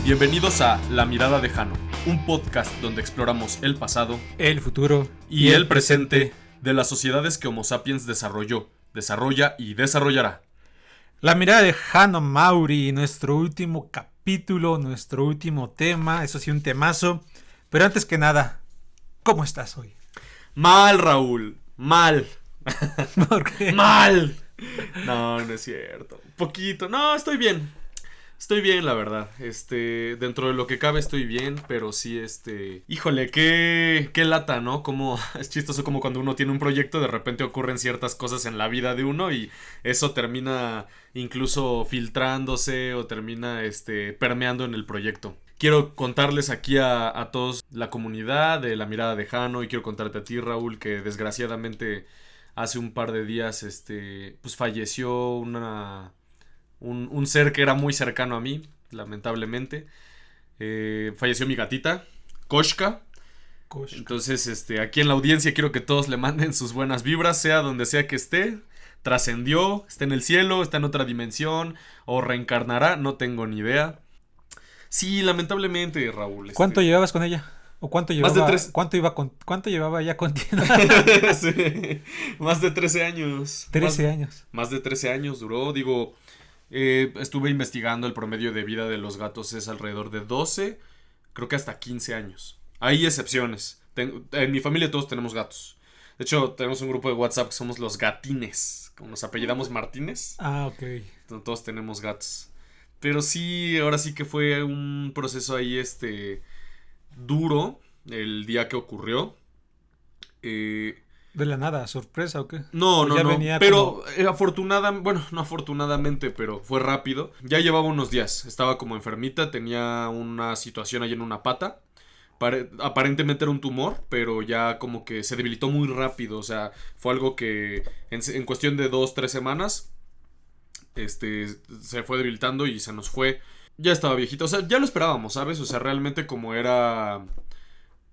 Bienvenidos a La Mirada de Jano, un podcast donde exploramos el pasado, el futuro y el presente de las sociedades que Homo sapiens desarrolló, desarrolla y desarrollará. La mirada de Jano Mauri, nuestro último capítulo, nuestro último tema, eso sí, un temazo. Pero antes que nada, ¿cómo estás hoy? Mal, Raúl, mal. ¿Por qué? Mal. No es cierto. Poquito. No, estoy bien. Estoy bien, la verdad. Dentro de lo que cabe estoy bien, pero sí, híjole, qué lata, ¿no? Como es chistoso como cuando uno tiene un proyecto, de repente ocurren ciertas cosas en la vida de uno y eso termina incluso filtrándose o termina, permeando en el proyecto. Quiero contarles aquí a todos la comunidad de La Mirada de Jano y quiero contarte a ti, Raúl, que desgraciadamente hace un par de días, pues falleció un ser que era muy cercano a mí, lamentablemente. Falleció mi gatita, Koshka. Entonces, aquí en la audiencia quiero que todos le manden sus buenas vibras, sea donde sea que esté. Trascendió, está en el cielo, está en otra dimensión, o reencarnará, no tengo ni idea. Sí, lamentablemente, Raúl. ¿Cuánto llevabas con ella? ¿O cuánto llevaba? Más de 3. ¿Cuánto llevaba ya contigo? Sí, más de 13 años. 13 años. Más de 13 años duró, digo. Estuve investigando, el promedio de vida de los gatos es alrededor de 12, creo que hasta 15 años. Hay excepciones. En mi familia todos tenemos gatos. De hecho, tenemos un grupo de WhatsApp que somos los gatines, como nos apellidamos Martínez. Ah, ok. Entonces, todos tenemos gatos. Pero sí, ahora sí que fue un proceso ahí, duro, el día que ocurrió. ¿De la nada? ¿Sorpresa o qué? No, venía pero no afortunadamente, pero fue rápido. Ya llevaba unos días, estaba como enfermita, tenía una situación ahí en una pata. Aparentemente era un tumor, pero ya como que se debilitó muy rápido. O sea, fue algo que en cuestión de 2-3 semanas se fue debilitando y se nos fue. Ya estaba viejita, o sea, ya lo esperábamos, ¿sabes? O sea, realmente como era,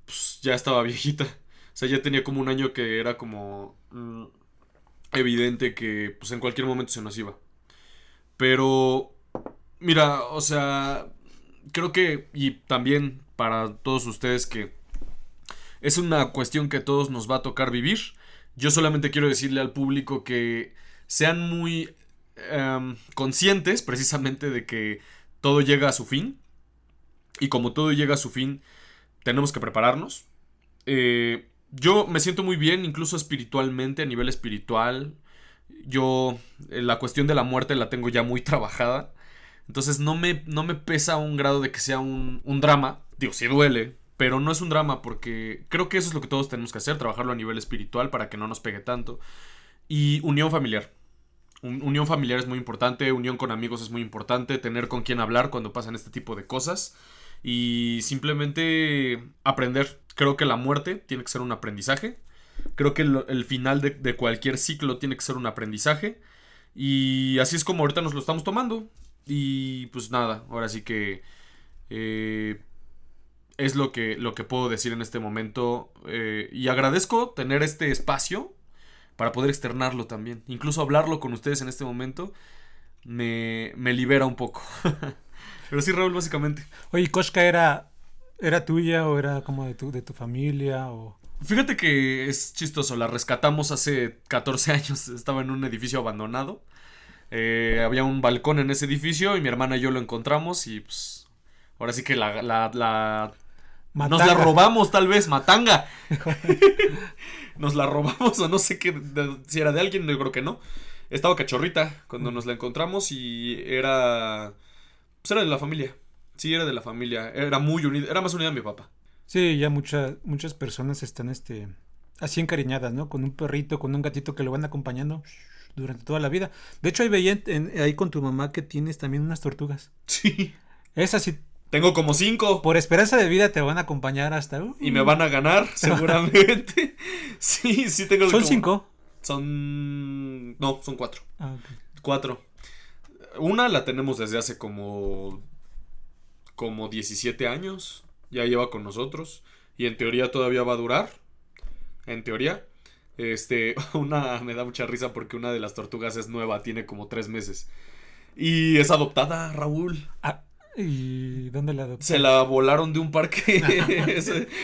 pues ya estaba viejita. O sea, ya tenía como un año que era como evidente que pues en cualquier momento se nos iba. Pero, mira, o sea, creo que, y también para todos ustedes, que es una cuestión que a todos nos va a tocar vivir. Yo solamente quiero decirle al público que sean muy conscientes precisamente de que todo llega a su fin. Y como todo llega a su fin, tenemos que prepararnos. Yo me siento muy bien, incluso espiritualmente, a nivel espiritual. Yo la cuestión de la muerte la tengo ya muy trabajada. Entonces no me pesa a un grado de que sea un drama. Digo, sí duele, pero no es un drama porque creo que eso es lo que todos tenemos que hacer, trabajarlo a nivel espiritual para que no nos pegue tanto. Y unión familiar. Unión familiar es muy importante, unión con amigos es muy importante, tener con quién hablar cuando pasan este tipo de cosas. Y simplemente aprender. Creo que la muerte tiene que ser un aprendizaje. Creo que el final de cualquier ciclo tiene que ser un aprendizaje. Y así es como ahorita nos lo estamos tomando. Y pues nada, ahora sí que es lo que puedo decir en este momento. Y agradezco tener este espacio para poder externarlo también. Incluso hablarlo con ustedes en este momento me libera un poco. Pero sí, Raúl, básicamente. Oye, ¿Koshka era tuya o era como de tu familia o...? Fíjate que es chistoso, la rescatamos hace 14 años, estaba en un edificio abandonado. Había un balcón en ese edificio y mi hermana y yo lo encontramos y pues ahora sí que nos la robamos tal vez, matanga. Nos la robamos o no sé si era de alguien, yo creo que no. Estaba cachorrita cuando nos la encontramos y era... Pues era de la familia. Sí, era de la familia. Era muy unida. Era más unida mi papá. Sí, ya muchas personas están así encariñadas, ¿no? Con un perrito, con un gatito que lo van acompañando durante toda la vida. De hecho, ahí veía ahí con tu mamá que tienes también unas tortugas. Sí. Esas sí. Tengo como 5. Por esperanza de vida te van a acompañar hasta... Y me van a ganar, seguramente. Sí, tengo... ¿Son 5? No, son 4. Ah, ok. 4. Una la tenemos desde hace como 17 años. Ya lleva con nosotros. Y en teoría todavía va a durar. En teoría. Una me da mucha risa porque una de las tortugas es nueva. Tiene como 3 meses. Y es adoptada, Raúl. ¿Y dónde la Se adoptaron? la volaron de un parque.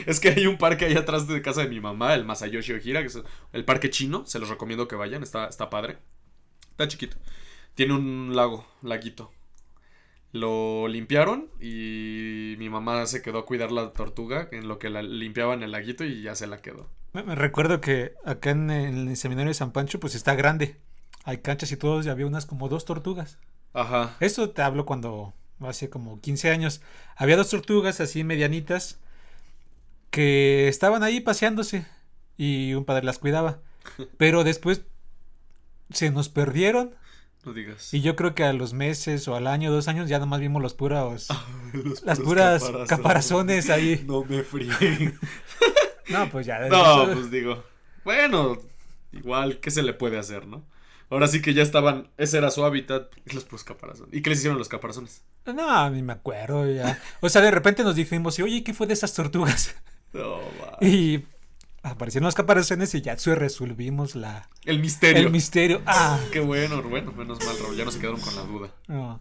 Es que hay un parque ahí atrás de casa de mi mamá, el Masayoshi Ojira, que es el parque chino. Se los recomiendo que vayan, está padre. Está chiquito. Tiene un laguito. Lo limpiaron y mi mamá se quedó a cuidar la tortuga en lo que la limpiaban el laguito y ya se la quedó. Me recuerdo que acá en el seminario de San Pancho, pues está grande. Hay canchas y todo, y había unas como 2 tortugas. Ajá. Eso te hablo cuando hace como 15 años. Había 2 tortugas así medianitas que estaban ahí paseándose y un padre las cuidaba. Pero después se nos perdieron No digas. y yo creo que a los meses o al año, 2 años, ya nomás vimos Los las puros puras caparazones ahí. No me frieguen. No, pues ya. No, eso- pues digo. Bueno, igual, ¿qué se le puede hacer, no? Ahora sí que ya estaban. Ese era su hábitat. Los puros caparazones. ¿Y qué les hicieron los caparazones? No, ni me acuerdo ya. O sea, de repente nos dijimos, oye, ¿qué fue de esas tortugas? No, va. Y aparecieron los caparazones y ya resolvimos El misterio. el misterio. Ah, Qué bueno, menos mal, Raúl. Ya no se quedaron con la duda. no.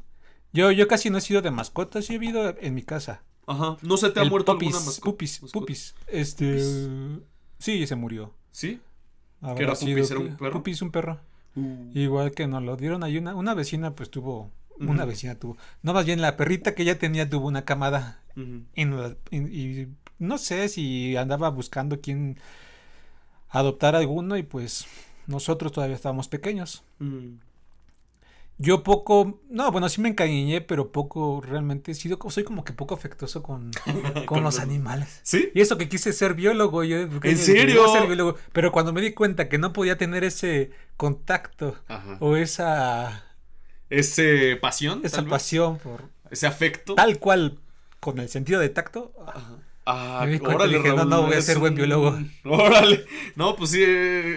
Yo casi no he sido de mascotas, sí he vivido en mi casa. Ajá. ¿No se te ha El muerto Pupis, alguna mascota? Pupis, mascota? Pupis. Pupis. Sí, se murió. ¿Sí? Habrá ¿Qué era sido Pupis? ¿Era un perro? Pupis, un perro. Igual que nos lo dieron ahí una vecina, pues tuvo. Una Ujú. vecina tuvo. No, más bien la perrita que ella tenía tuvo una camada. Ujú. Y no sé si andaba buscando quién adoptar alguno y pues nosotros todavía estábamos pequeños. Mm. Yo poco, no, bueno, sí me encariñé, pero poco realmente soy como que poco afectuoso con Con los los- animales. ¿Sí? Y eso que quise ser biólogo, yo de pequeño ¿En dije, serio? "Voy a ser biólogo", pero cuando me di cuenta que no podía tener ese contacto Ajá. o esa Ese pasión, tal vez. pasión por Ese afecto. tal cual con el sentido de tacto, Ajá. Ah, me di cuenta y órale, dije, Raúl. no, voy a es ser buen biólogo. Órale. No, pues sí,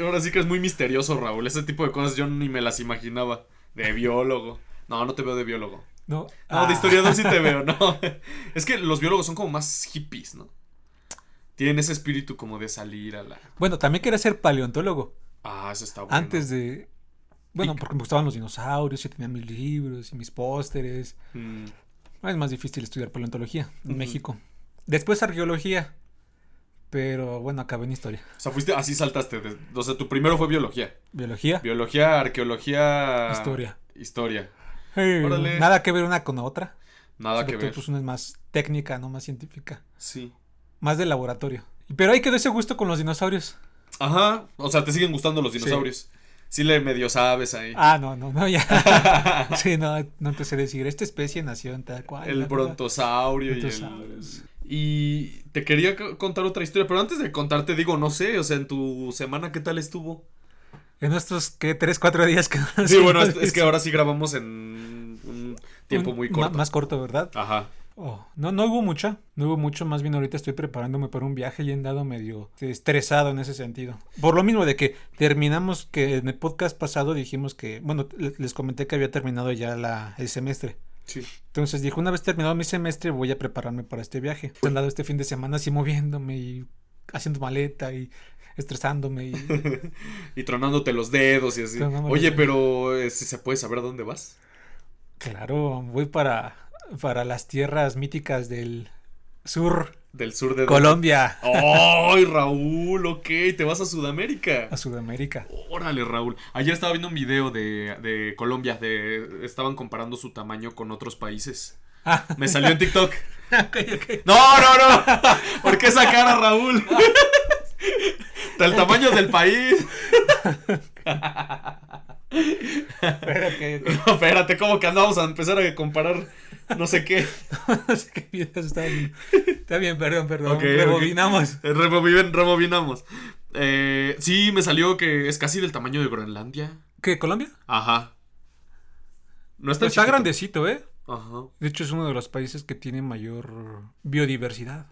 ahora sí que es muy misterioso, Raúl. Ese tipo de cosas yo ni me las imaginaba. De biólogo. No, no te veo de biólogo. No, No, de historiador sí te veo, no. Es que los biólogos son como más hippies, ¿no? Tienen ese espíritu como de salir a la... Bueno, también quería ser paleontólogo Ah, eso está bueno. antes de... Bueno, Y- porque me gustaban los dinosaurios y tenía mis libros y mis pósteres. Mm, Es más difícil estudiar paleontología en Ujú. México. Después arqueología, pero bueno, acabé en historia. O sea, fuiste, así saltaste. O sea, tu primero fue biología. Biología, Biología, arqueología... historia. Historia. Hey, Órale. nada que ver una con la otra. Nada Sobre que todo, ver. pues una es más técnica, no más científica. Sí. Más de laboratorio. Pero ahí quedó ese gusto con los dinosaurios. Ajá. O sea, te siguen gustando los Sí. dinosaurios. Sí le medio sabes ahí. Ah, no, ya. Sí, no te sé decir. Esta especie nació en tal cual. El la- brontosaurio Brontosaurios. y te quería contar otra historia, pero antes de contarte, digo, no sé, o sea, en tu semana, ¿qué tal estuvo? En nuestros, ¿qué? 3-4 días que no Sí, nos bueno, hemos es que visto. ahora sí grabamos en un tiempo muy corto. Más corto, ¿verdad? Ajá. Oh, no hubo mucho, más bien ahorita estoy preparándome para un viaje y he andado medio estresado en ese sentido. Por lo mismo de que terminamos, que en el podcast pasado dijimos que, bueno, les comenté que había terminado ya el semestre. Sí. Entonces dije, una vez terminado mi semestre voy a prepararme para este viaje. He andado este fin de semana así moviéndome y haciendo maleta y estresándome y... Y tronándote los dedos y así. Tronándome Oye, los pero ¿sí se puede saber a dónde vas? Claro, voy para las tierras míticas del sur, Del sur de Colombia, ¡Ay, Raúl! Ok, te vas a Sudamérica. a Sudamérica. Órale, Raúl. Ayer estaba viendo un video de Colombia, estaban comparando su tamaño con otros países. Ah, Me salió en TikTok. ok. No. ¿Por qué esa cara, Raúl? Del tamaño del país. Espérate, No, espérate, ¿cómo que andamos a empezar a comparar no sé qué? no sé qué videos está bien. Está bien, perdón. Ok, Rebobinamos. Rebobinamos. Sí, me salió que es casi del tamaño de Groenlandia. ¿Qué, Colombia? Ajá. No está Está chiquito. grandecito, ¿eh? Ajá. De hecho, es uno de los países que tiene mayor biodiversidad.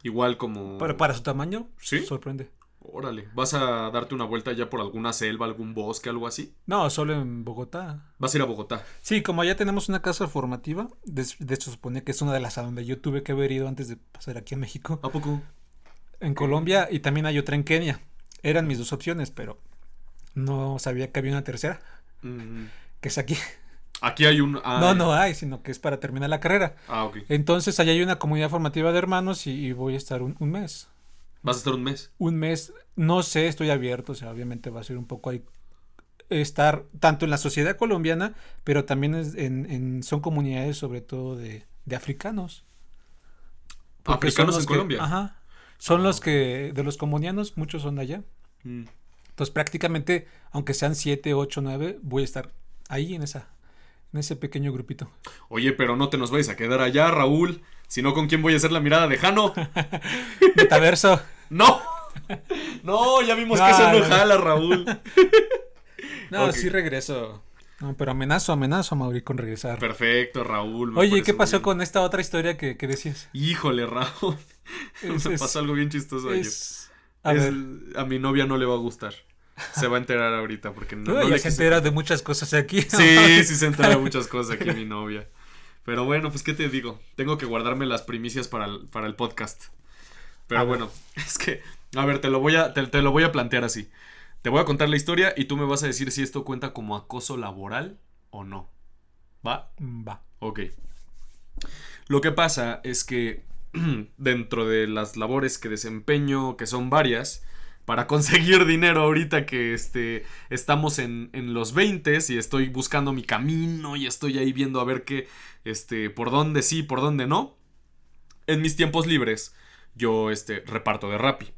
Igual como... Para su tamaño, ¿Sí? sorprende. Órale. ¿Vas a darte una vuelta ya por alguna selva, algún bosque, algo así? No, solo en Bogotá. Vas a ir a Bogotá. Sí, como allá tenemos una casa formativa, de hecho supone que es una de las a donde yo tuve que haber ido antes de pasar aquí a México, ¿A poco? en Colombia, y también hay otra en Kenia. Eran mis dos opciones, pero no sabía que había una tercera, Mm, que es aquí. Aquí hay un... No hay, sino que es para terminar la carrera. Ok. Entonces, allá hay una comunidad formativa de hermanos y voy a estar un mes. ¿Vas a estar un mes? Un mes, no sé, estoy abierto, o sea, obviamente va a ser un poco ahí estar tanto en la sociedad colombiana, pero también son comunidades sobre todo de africanos. Porque ¿Africanos en Colombia? Ajá, son los Ok. que, de los comunianos, muchos son de allá. Mm. Entonces prácticamente, aunque sean 7, 8, 9, voy a estar ahí en ese pequeño grupito. Oye, pero no te nos vayas a quedar allá, Raúl. Si no, ¿con quién voy a hacer la mirada de Jano? Metaverso. ¡No! No, ya vimos que No, eso no no. jala, Raúl. No, Ok. sí regreso. No, pero amenazo, Mauri, con regresar. Perfecto, Raúl. Me Oye, parece ¿qué muy pasó bien. con esta otra historia que decías? Híjole, Raúl. Es, Me es, pasó algo bien chistoso ayer. a ver, A mi novia no le va a gustar. Se va a enterar ahorita porque no, no, no ya le se quise entera de contar. muchas cosas aquí. Sí, sí se entera de muchas cosas aquí mi novia. Pero bueno, pues qué te digo. Tengo que guardarme las primicias para el podcast. Pero A ver. bueno, es que, a ver, te lo voy a plantear así. Te voy a contar la historia y tú me vas a decir si esto cuenta como acoso laboral o no. ¿Va? Va. Ok. Lo que pasa es que dentro de las labores que desempeño, que son varias, para conseguir dinero ahorita que estamos en los 20 y estoy buscando mi camino y estoy ahí viendo a ver qué, por dónde sí, por dónde no. En mis tiempos libres, yo, reparto de Rappi.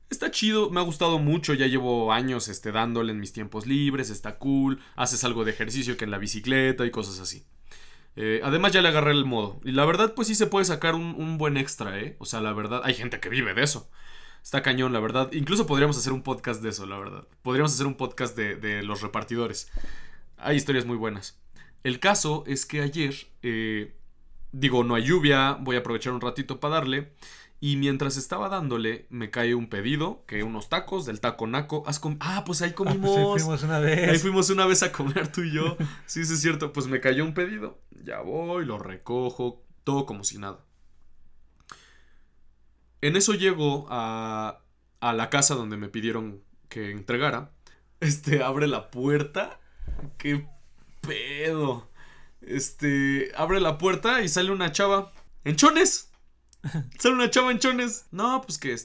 Está chido, me ha gustado mucho, ya llevo años, dándole en mis tiempos libres, está cool, haces algo de ejercicio que en la bicicleta y cosas así. Además ya le agarré el modo. Y la verdad pues sí se puede sacar un buen extra, ¿eh? O sea, la verdad, hay gente que vive de eso. Está cañón, la verdad. Incluso podríamos hacer un podcast de eso, la verdad. Podríamos hacer un podcast de los repartidores. Hay historias muy buenas. El caso es que ayer, digo, no hay lluvia, voy a aprovechar un ratito para darle. Y mientras estaba dándole, me cae un pedido, que unos tacos del taco Naco. Pues ahí Ah, pues ahí comimos. fuimos una Ahí vez. fuimos una vez a comer tú y yo. Sí, sí, es cierto. Pues me cayó un pedido. Ya voy, lo recojo, todo como si nada. En eso llego a la casa donde me pidieron que entregara. Abre la puerta. ¿Qué pedo? Abre la puerta y sale una chava en chones. Sale una chava en chones. No, pues que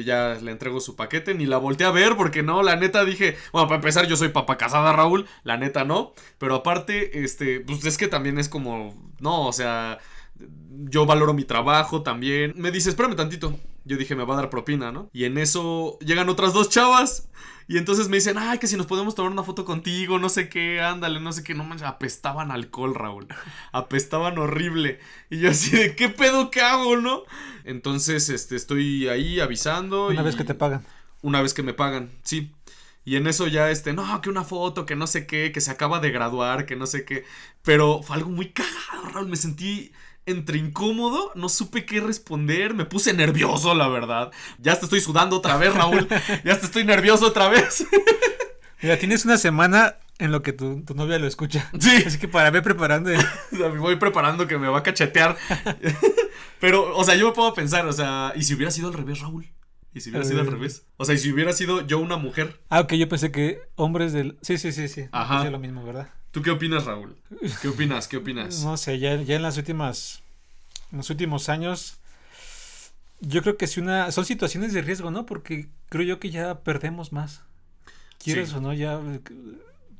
ya le entrego su paquete. Ni la volteé a ver porque no, la neta dije. Bueno, para empezar, yo soy papá casada, Raúl. La neta no. Pero aparte, pues es que también es como. No, o sea. Yo valoro mi trabajo también. Me dice, espérame tantito. Yo dije, me va a dar propina, ¿no? Y en eso llegan otras dos chavas. Y entonces me dicen, ay, que si nos podemos tomar una foto contigo, no sé qué, ándale, no sé qué. No manches, apestaban alcohol, Raúl. Apestaban horrible. Y yo así de, ¿qué pedo que hago, no? Entonces, estoy ahí avisando. Una vez que te pagan. Una vez que me pagan, sí. Y en eso ya, no, que una foto, que no sé qué, que se acaba de graduar, que no sé qué. Pero fue algo muy cagado, Raúl. Me sentí entre incómodo, no supe qué responder, me puse nervioso, la verdad. Ya te estoy sudando otra vez, Raúl. Ya te estoy nervioso otra vez. Mira, tienes una semana en lo que tu novia lo escucha. Sí. Así que para ver preparando. O sea, me voy preparando que me va a cachetear. Pero, o sea, yo me puedo pensar, o sea, ¿y si hubiera sido al revés, Raúl? ¿Y si hubiera sido al revés? O sea, ¿y si hubiera sido yo una mujer? Ah, ok, yo pensé que hombres del... Sí. Ajá. Pensé lo mismo, ¿verdad? ¿Tú qué opinas, Raúl? ¿Qué opinas? ¿Qué opinas? No sé, ya en en los últimos años, yo creo que son situaciones de riesgo, ¿no? Porque creo yo que ya perdemos más. Quieres Sí. o no, ya,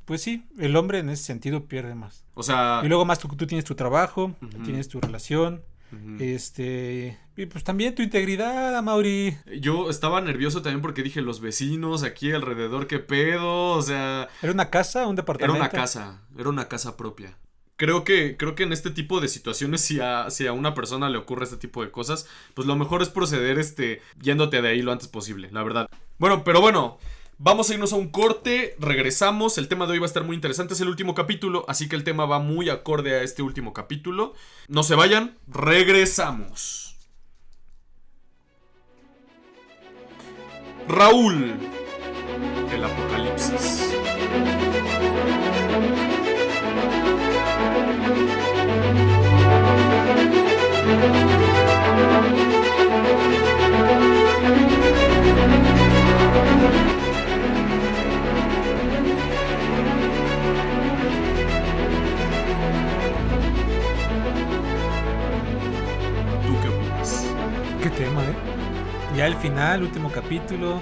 pues sí, el hombre en ese sentido pierde más. O sea... Y luego más tú tienes tu trabajo, Ujú. tienes tu relación, Ujú. y pues también tu integridad, Amaury. Yo estaba nervioso también porque dije, los vecinos aquí alrededor, ¿qué pedo? O sea... ¿Era una casa, un Era departamento? era una casa propia. Creo que en este tipo de situaciones, si a una persona le ocurre este tipo de cosas, pues lo mejor es proceder, yéndote de ahí lo antes posible, la verdad. Bueno, pero bueno, vamos a irnos a un corte, regresamos, el tema de hoy va a estar muy interesante, es el último capítulo, así que el tema va muy acorde a este último capítulo. No se vayan, regresamos. Raúl, el apocalipsis. Ya el final, último capítulo.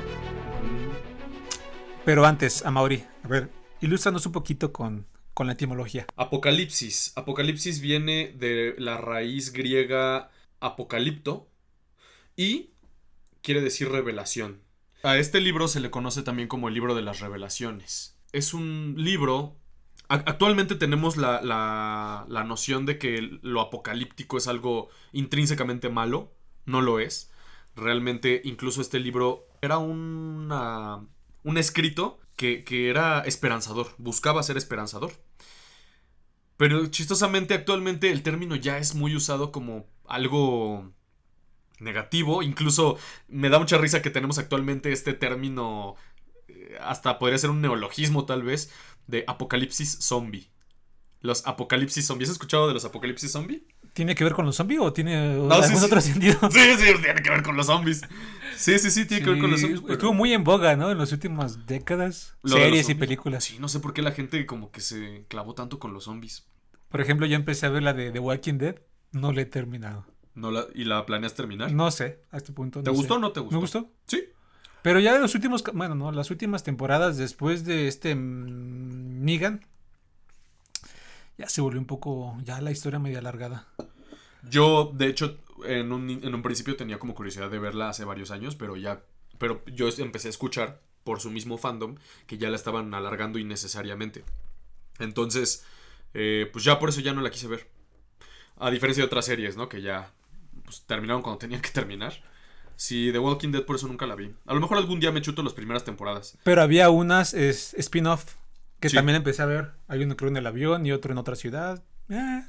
Pero antes, Amaury, a ver, ilústranos un poquito con la etimología. Apocalipsis. Apocalipsis viene de la raíz griega apocalipto y quiere decir revelación. A este libro se le conoce también como el libro de las revelaciones. Es un libro... Actualmente tenemos la noción de que lo apocalíptico es algo intrínsecamente malo. No lo es. Realmente, incluso este libro era un escrito que era esperanzador. Buscaba ser esperanzador. Pero chistosamente, actualmente el término ya es muy usado como algo negativo. Incluso me da mucha risa que tenemos actualmente este término, hasta podría ser un neologismo tal vez, de apocalipsis zombie. Los apocalipsis zombies. ¿Has escuchado de los apocalipsis zombie? ¿Tiene que ver con los zombies o tiene No, algún sí. otro sentido? Sí, tiene que ver con los zombies. Sí, tiene que ver con los zombies. Pero... estuvo muy en boga, ¿no? En las últimas décadas. Lo de Series los y zombies. películas. Sí, no sé por qué la gente como que se clavó tanto con los zombies. Por ejemplo, yo empecé a ver la de The Walking Dead. No la he terminado. ¿Y la planeas terminar? No sé, a este punto. ¿Te gustó o no te gustó? ¿Me gustó? Sí. Pero ya de los últimos, bueno, no, las últimas temporadas después de Negan, ya se volvió un poco, ya la historia medio alargada. Yo, de hecho, en un principio tenía como curiosidad de verla hace varios años, pero yo empecé a escuchar por su mismo fandom que ya la estaban alargando innecesariamente. Entonces, pues ya por eso ya no la quise ver. A diferencia de otras series, ¿no? Que ya pues, terminaron cuando tenían que terminar. Sí, The Walking Dead por eso nunca la vi. A lo mejor algún día me chuto las primeras temporadas. Pero había unas spin-off que Sí. también empecé a ver. Hay uno creo en el avión y otro en otra ciudad.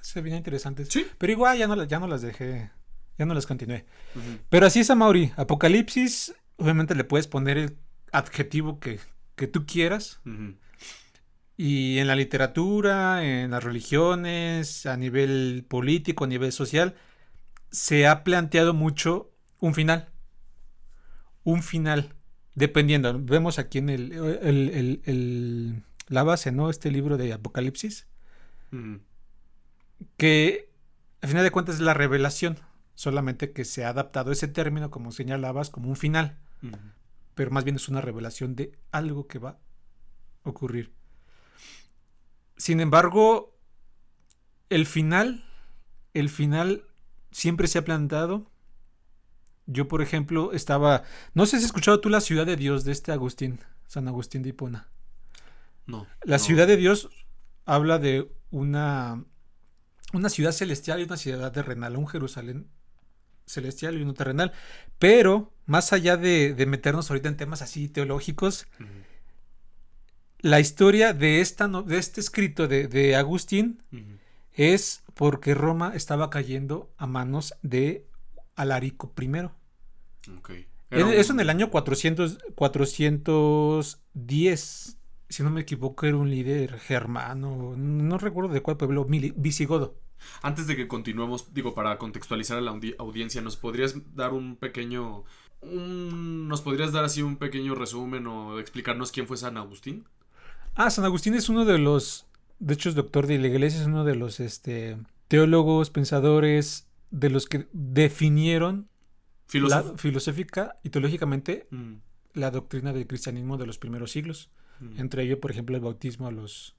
Se veían interesantes. Sí. Pero igual ya no las dejé, ya no las continué. Uh-huh. Pero así es, Amaury. Apocalipsis, obviamente le puedes poner el adjetivo que tú quieras. Uh-huh. Y en la literatura, en las religiones, a nivel político, a nivel social, se ha planteado mucho un final. Un final. Dependiendo. Vemos aquí en la base, ¿no? Este libro de Apocalipsis. Uh-huh. Que al final de cuentas es la revelación. Solamente que se ha adaptado ese término, como señalabas, como un final. Uh-huh. Pero más bien es una revelación de algo que va a ocurrir. Sin embargo, el final siempre se ha planteado. Yo, por ejemplo, no sé si has escuchado tú La Ciudad de Dios de San Agustín de Hipona. No. La Ciudad de Dios habla de una ciudad celestial y una ciudad terrenal, un Jerusalén celestial y uno terrenal. Pero, más allá de meternos ahorita en temas así teológicos, uh-huh, la historia de este escrito de Agustín, uh-huh, es porque Roma estaba cayendo a manos de Alarico I. Okay. Eso en el año 410, si no me equivoco, era un líder germano, no recuerdo de cuál pueblo, visigodo. Antes de que continuemos, digo, para contextualizar a la audiencia, ¿nos podrías dar ¿nos podrías dar así un pequeño resumen o explicarnos quién fue San Agustín? San Agustín es uno de los, de hecho es doctor de la iglesia, es uno de los teólogos, pensadores, de los que definieron filosófica y teológicamente la doctrina del cristianismo de los primeros siglos. Entre ellos, por ejemplo, el bautismo a los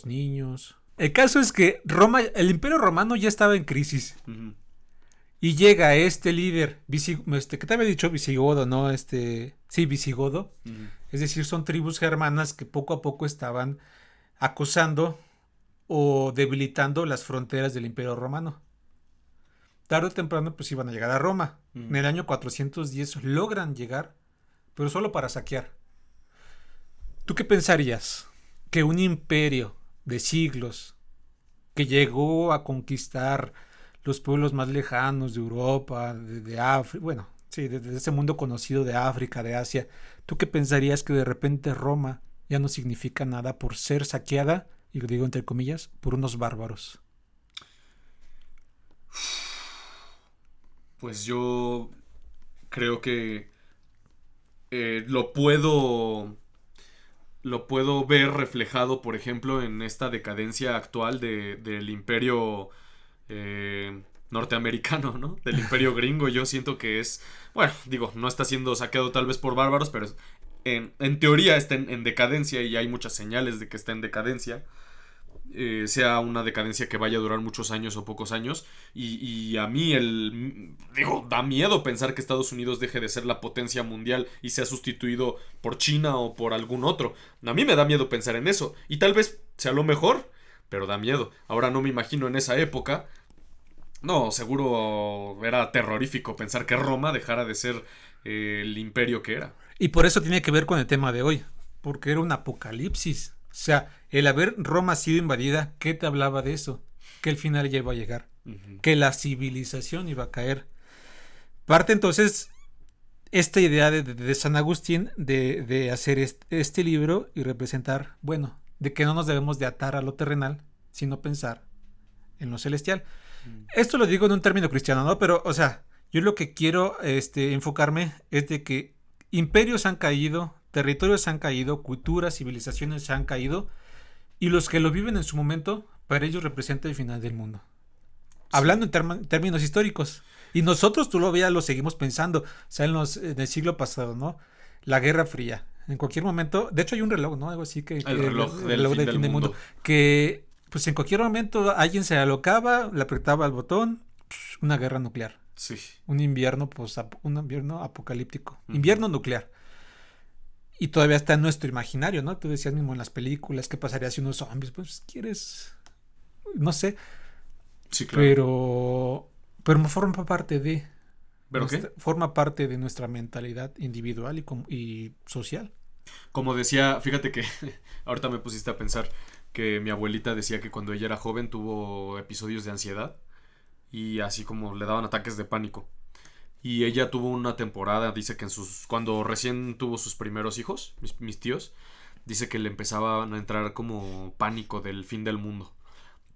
niños. El caso es que el Imperio Romano ya estaba en crisis. Uh-huh. Y llega este líder, ¿qué te había dicho? Visigodo, ¿no? Sí, visigodo. Uh-huh. Es decir, son tribus germanas que poco a poco estaban acosando o debilitando las fronteras del Imperio Romano. Tarde o temprano pues iban a llegar a Roma. Uh-huh. En el año 410 logran llegar, pero solo para saquear. ¿Tú qué pensarías? Que un imperio de siglos que llegó a conquistar los pueblos más lejanos de Europa, de África, bueno, sí, de ese mundo conocido de África, de Asia, ¿tú qué pensarías que de repente Roma ya no significa nada por ser saqueada, y lo digo entre comillas, por unos bárbaros? Pues yo creo que lo puedo ver reflejado, por ejemplo, en esta decadencia actual del imperio norteamericano, ¿no? Del imperio gringo. Yo siento que es, bueno, digo, no está siendo saqueado tal vez por bárbaros, pero en teoría está en decadencia y hay muchas señales de que está en decadencia. Sea una decadencia que vaya a durar muchos años o pocos años. Y a mí digo, da miedo pensar que Estados Unidos deje de ser la potencia mundial y sea sustituido por China o por algún otro. A mí me da miedo pensar en eso. Y tal vez sea lo mejor, pero da miedo. Ahora no me imagino en esa época. No, seguro era terrorífico pensar que Roma dejara de ser el imperio que era. Y por eso tiene que ver con el tema de hoy, porque era un apocalipsis. O sea, el haber Roma sido invadida, ¿qué te hablaba de eso? Que el final ya iba a llegar, que la civilización iba a caer. Parte entonces esta idea de San Agustín de hacer este libro y representar, bueno, de que no nos debemos de atar a lo terrenal, sino pensar en lo celestial. Esto lo digo en un término cristiano, ¿no? Pero, o sea, yo lo que quiero enfocarme es de que imperios han caído, territorios han caído, culturas, civilizaciones han caído, y los que lo viven en su momento, para ellos representa el final del mundo. Sí. Hablando en términos históricos. Y nosotros todavía lo seguimos pensando, o sea, en el siglo pasado, ¿no? La Guerra Fría. En cualquier momento, de hecho hay un reloj, ¿no? Algo así que el reloj del fin del mundo. Que, pues en cualquier momento alguien se alocaba, le apretaba el botón, una guerra nuclear. Sí. Un invierno apocalíptico. Invierno nuclear. Y todavía está en nuestro imaginario, ¿no? Tú decías mismo en las películas, ¿qué pasaría si unos zombies? Pues quieres, no sé. Sí, claro. Pero forma parte de... ¿Pero qué? Forma parte de nuestra mentalidad individual y social. Como decía, fíjate que ahorita me pusiste a pensar que mi abuelita decía que cuando ella era joven tuvo episodios de ansiedad y así como le daban ataques de pánico. Y ella tuvo una temporada, dice que cuando recién tuvo sus primeros hijos, mis tíos, dice que le empezaban a entrar como pánico del fin del mundo.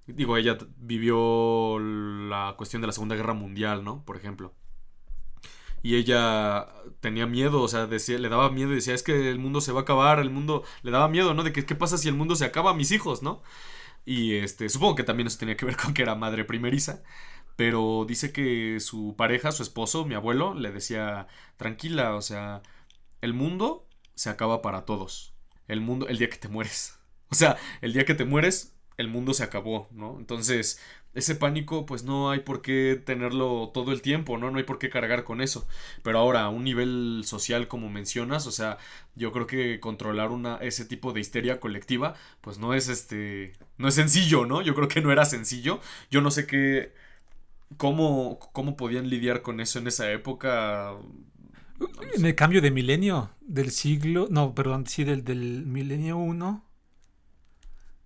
Digo, ella vivió la cuestión de la Segunda Guerra Mundial, ¿no? Por ejemplo. Y ella tenía miedo, o sea, le daba miedo y decía, es que el mundo se va a acabar, el mundo... Le daba miedo, ¿no? De que, ¿qué pasa si el mundo se acaba a mis hijos, ¿no? Y supongo que también eso tenía que ver con que era madre primeriza. Pero dice que su pareja, su esposo, mi abuelo, le decía, tranquila, o sea, el mundo se acaba para todos. El mundo, el día que te mueres. O sea, el día que te mueres, el mundo se acabó, ¿no? Entonces, ese pánico, pues no hay por qué tenerlo todo el tiempo, ¿no? No hay por qué cargar con eso. Pero ahora, a un nivel social, como mencionas, o sea, yo creo que controlar ese tipo de histeria colectiva, pues no es no es sencillo, ¿no? Yo creo que no era sencillo. Yo no sé ¿Cómo podían lidiar con eso en esa época? No sé. En el cambio de milenio del siglo... No, perdón, sí, del milenio 1.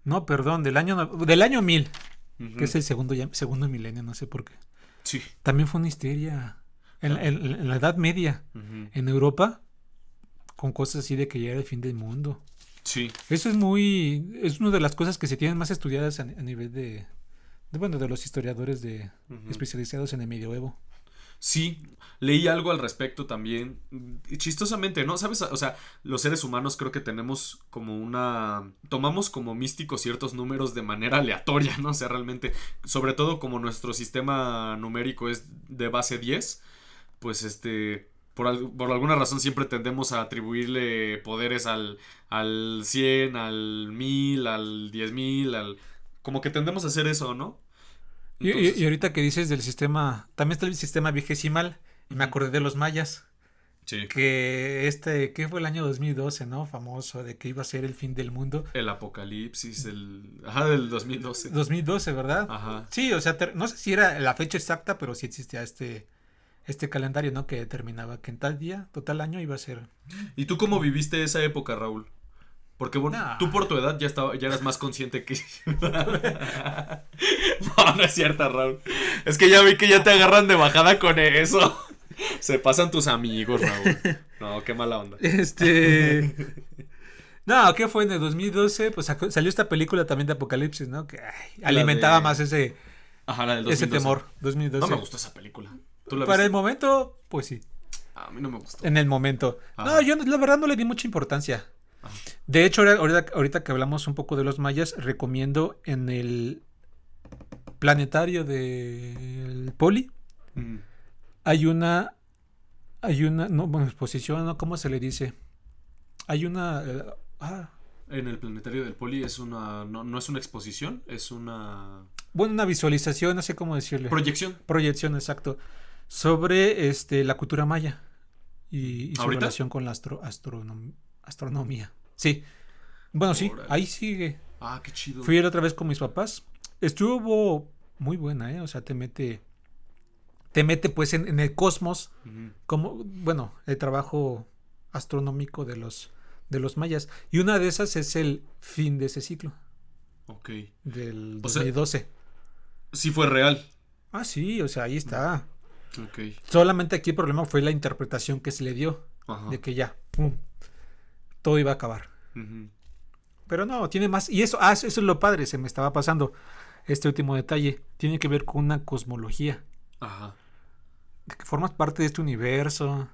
No, perdón, del año 1000. Que es el segundo milenio, no sé por qué. Sí. También fue una histeria. En la Edad Media, en Europa, con cosas así de que ya era el fin del mundo. Sí. Eso es una de las cosas que se tienen más estudiadas a nivel de los historiadores especializados en el medioevo. Sí, leí algo al respecto también. Chistosamente, ¿no? ¿Sabes? O sea, los seres humanos creo que tenemos tomamos como místicos ciertos números de manera aleatoria, ¿no? O sea, realmente, sobre todo como nuestro sistema numérico es de base 10, pues por alguna razón siempre tendemos a atribuirle poderes al 100, al 1000, al 10,000, como que tendemos a hacer eso, ¿no? Entonces, y ahorita que dices del sistema, también está el sistema vigesimal, y me acordé de los mayas. Sí. Que ¿qué fue el año 2012, no? Famoso, de que iba a ser el fin del mundo. El apocalipsis, del 2012. 2012, ¿verdad? Ajá. Sí, o sea, no sé si era la fecha exacta, pero sí existía este calendario, ¿no? Que determinaba que en tal día, tal año iba a ser. ¿Y tú cómo viviste esa época, Raúl? Porque bueno, tú por tu edad ya eras más consciente que... No es cierto, Raúl. Es que ya vi que ya te agarran de bajada con eso. Se pasan tus amigos, Raúl. No, qué mala onda. No, ¿qué fue? En el 2012, pues salió esta película también de Apocalipsis, ¿no? Que alimentaba más ese... Ajá, la del 2012. Ese temor, 2012. No me gustó esa película. ¿Tú la Para viste? el momento, pues sí. A mí no me gustó. En el momento. Ajá. No, yo la verdad no le di mucha importancia. Ajá. De hecho, ahorita que hablamos un poco de los mayas, recomiendo en el planetario del Poli Mm. hay una, no, bueno, exposición, ¿no? ¿Cómo se le dice? Hay una, En el planetario del Poli es una. No, no es una exposición, es una. bueno, una visualización, no sé cómo decirle. Proyección. Proyección, exacto. Sobre la cultura maya y su ¿Ahorita? relación con la astronomía. Sí. Bueno, sí, Órale. ahí sigue. Ah, qué chido. Fui la otra vez con mis papás. Estuvo muy buena, ¿eh? O sea, te mete pues en el cosmos, Ujú. como, bueno, el trabajo astronómico de los mayas. Y una de esas es el fin de ese ciclo, Ok. del O sea, 2012. sí fue real. Ah, sí, o sea, ahí está. Ok. Solamente aquí el problema fue la interpretación que se le dio, Ajá. de que ya, pum, todo iba a acabar. Ujú. Pero no, tiene más. Y eso es lo padre, se me estaba pasando este último detalle. Tiene que ver con una cosmología. Ajá. De que formas parte de este universo,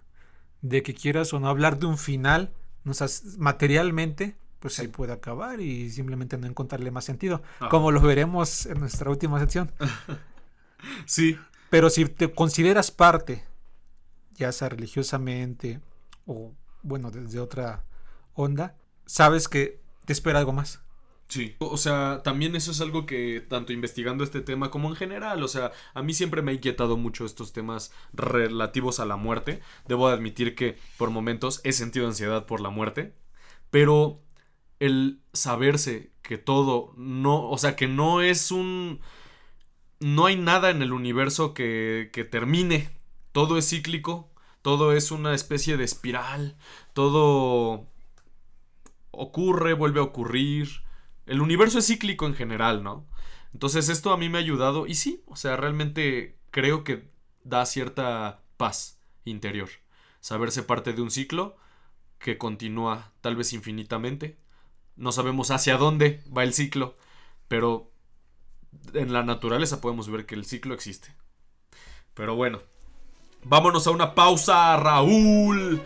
de que quieras o no hablar de un final, no sé, materialmente, pues ahí Sí. puede acabar y simplemente no encontrarle más sentido, Ajá. como lo veremos en nuestra última sección. Sí. Pero si te consideras parte, ya sea religiosamente o, bueno, desde otra onda, sabes que te espera algo más. Sí. O sea, también eso es algo que, tanto investigando este tema como en general, o sea, a mí siempre me ha inquietado mucho estos temas relativos a la muerte. Debo admitir que por momentos he sentido ansiedad por la muerte, pero el saberse que todo no, o sea, que no es un... No hay nada en el universo que termine. Todo es cíclico, todo es una especie de espiral, todo ocurre, vuelve a ocurrir. El universo es cíclico en general, ¿no? Entonces esto a mí me ha ayudado y sí, o sea, realmente creo que da cierta paz interior. Saberse parte de un ciclo que continúa tal vez infinitamente. No sabemos hacia dónde va el ciclo, pero en la naturaleza podemos ver que el ciclo existe. Pero bueno, vámonos a una pausa, Raúl,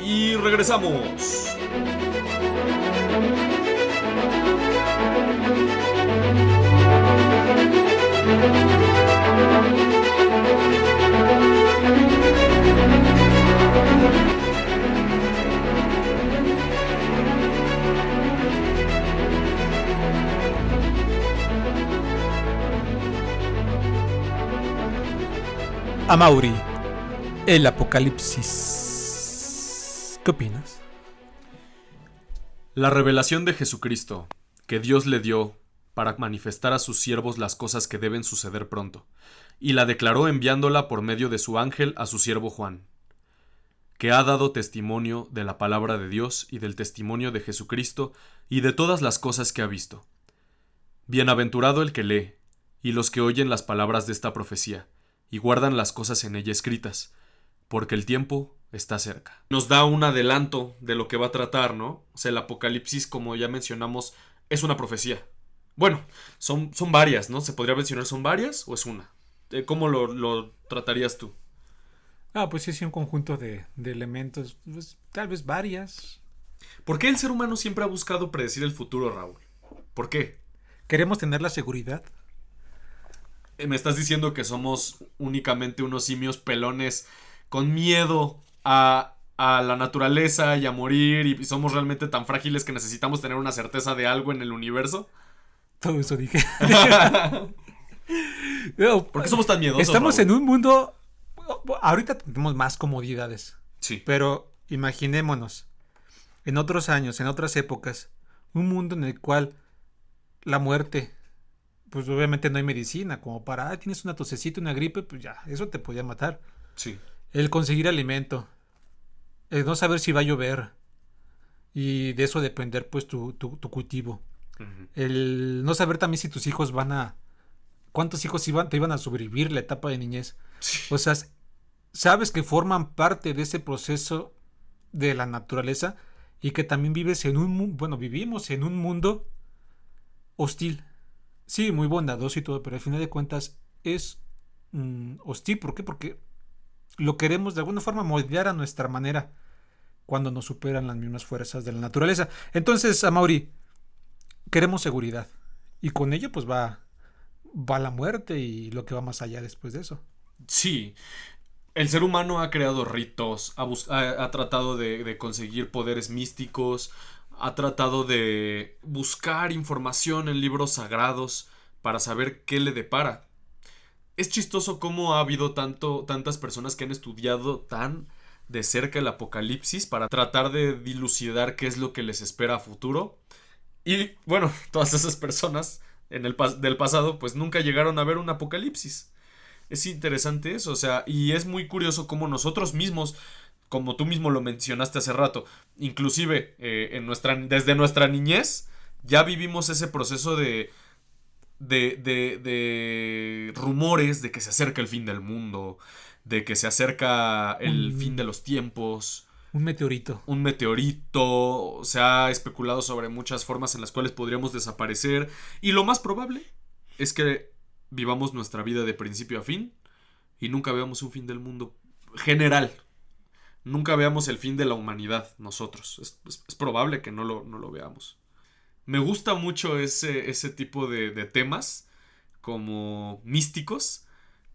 y regresamos. Amaury, el apocalipsis. ¿Qué opinas? La revelación de Jesucristo, que Dios le dio para manifestar a sus siervos las cosas que deben suceder pronto, y la declaró enviándola por medio de su ángel a su siervo Juan, que ha dado testimonio de la palabra de Dios y del testimonio de Jesucristo y de todas las cosas que ha visto. Bienaventurado el que lee, y los que oyen las palabras de esta profecía, y guardan las cosas en ella escritas, porque el tiempo está cerca. Nos da un adelanto de lo que va a tratar, ¿no? O sea, el Apocalipsis, como ya mencionamos, es una profecía. Bueno, son varias, ¿no? Se podría mencionar, ¿son varias o es una? ¿Cómo lo tratarías tú? Pues sí, es un conjunto de elementos, pues, tal vez varias. ¿Por qué el ser humano siempre ha buscado predecir el futuro, Raúl? ¿Por qué? Queremos tener la seguridad. ¿Me estás diciendo que somos únicamente unos simios pelones con miedo a la naturaleza y a morir y somos realmente tan frágiles que necesitamos tener una certeza de algo en el universo? Todo eso dije. ¿Por qué somos tan miedosos, Estamos Raúl? en un mundo. Ahorita tenemos más comodidades. Sí. Pero imaginémonos, en otros años, en otras épocas, un mundo en el cual la muerte, pues obviamente no hay medicina, como para, tienes una tosecita, una gripe, pues ya, eso te podía matar. Sí. El conseguir alimento, el no saber si va a llover, y de eso depender pues tu cultivo. Ujú. El no saber también si tus hijos cuántos hijos te iban a sobrevivir la etapa de niñez. Sí. O sea, sabes que forman parte de ese proceso de la naturaleza y que también vivimos en un mundo hostil. Sí, muy bondadoso y todo, pero al final de cuentas es hostil. ¿Por qué? Porque lo queremos de alguna forma moldear a nuestra manera cuando nos superan las mismas fuerzas de la naturaleza. Entonces, Amaury, queremos seguridad. Y con ello, pues va la muerte y lo que va más allá después de eso. Sí, el ser humano ha creado ritos, ha tratado de conseguir poderes místicos, ha tratado de buscar información en libros sagrados para saber qué le depara. Es chistoso cómo ha habido tantas personas que han estudiado tan de cerca el apocalipsis para tratar de dilucidar qué es lo que les espera a futuro. Y bueno, todas esas personas del pasado pues nunca llegaron a ver un apocalipsis. Es interesante eso, o sea, y es muy curioso cómo nosotros mismos, como tú mismo lo mencionaste hace rato, inclusive desde nuestra niñez, ya vivimos ese proceso de rumores de que se acerca el fin del mundo, de que se acerca el fin de Un, los tiempos, un meteorito. un meteorito, se ha especulado sobre muchas formas en las cuales podríamos desaparecer, y lo más probable es que vivamos nuestra vida de principio a fin y nunca veamos un fin del mundo general. Nunca veamos el fin de la humanidad nosotros. Es probable que no lo veamos. Me gusta mucho ese tipo de temas como místicos,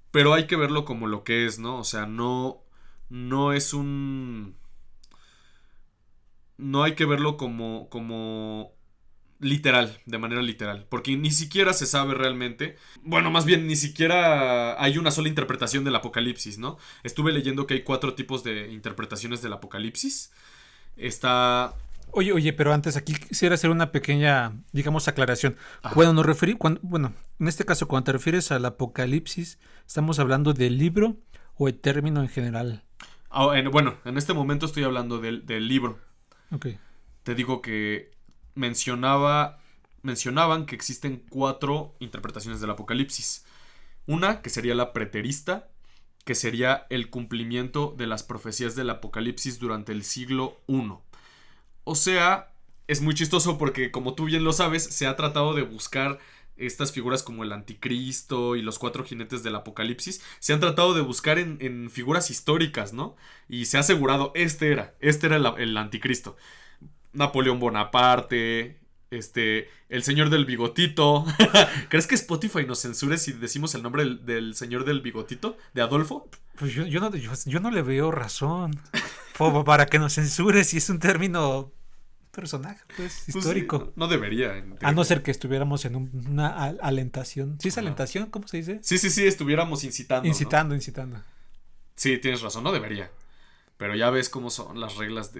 pero hay que verlo como lo que es, ¿no? O sea, no es un... No hay que verlo como literal, de manera literal, porque ni siquiera se sabe realmente, bueno, más bien ni siquiera hay una sola interpretación del apocalipsis, ¿no? Estuve leyendo que hay 4 tipos de interpretaciones del apocalipsis. Está... Oye, pero antes aquí quisiera hacer una pequeña, digamos, aclaración. Ajá. Cuando nos referimos, bueno, en este caso, cuando te refieres al apocalipsis, ¿estamos hablando del libro o el término en general? Bueno, en este momento estoy hablando del libro. Ok. Te digo que mencionaban que existen 4 interpretaciones del apocalipsis. Una, que sería la preterista, que sería el cumplimiento de las profecías del apocalipsis durante el siglo I. O sea, es muy chistoso porque, como tú bien lo sabes, se ha tratado de buscar estas figuras como el anticristo y los 4 jinetes del apocalipsis. Se han tratado de buscar en figuras históricas, ¿no? Y se ha asegurado, este era el anticristo. Napoleón Bonaparte, el señor del bigotito. ¿Crees que Spotify nos censure si decimos el nombre del señor del bigotito? ¿De Adolfo? Pues yo no le veo razón para que nos censure si es un término personaje, pues, histórico. Pues sí, no debería. A no ser que estuviéramos en una alentación. ¿Sí es Ajá. alentación? ¿Cómo se dice? Sí, estuviéramos incitando, Incitando, ¿no? incitando. Sí, tienes razón, no debería. Pero ya ves cómo son las reglas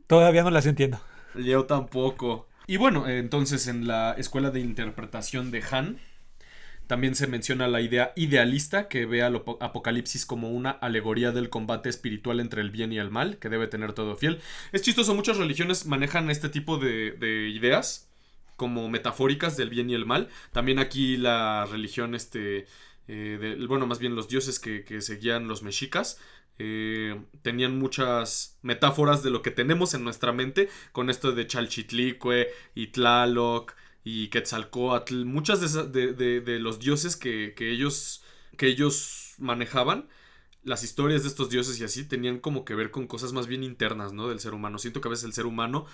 Todavía no las entiendo. Yo tampoco. Y bueno, entonces en la escuela de interpretación de Han también se menciona la idea idealista que ve al apocalipsis como una alegoría del combate espiritual entre el bien y el mal, que debe tener todo fiel. Es chistoso, muchas religiones manejan este tipo de ideas como metafóricas del bien y el mal. También aquí la religión, bueno, más bien los dioses que seguían los mexicas, tenían muchas metáforas de lo que tenemos en nuestra mente con esto de Chalchitlicue y Tlaloc y Quetzalcóatl, muchas de los dioses que ellos manejaban, las historias de estos dioses y así tenían como que ver con cosas más bien internas, ¿no? Del ser humano. Siento que a veces el ser humano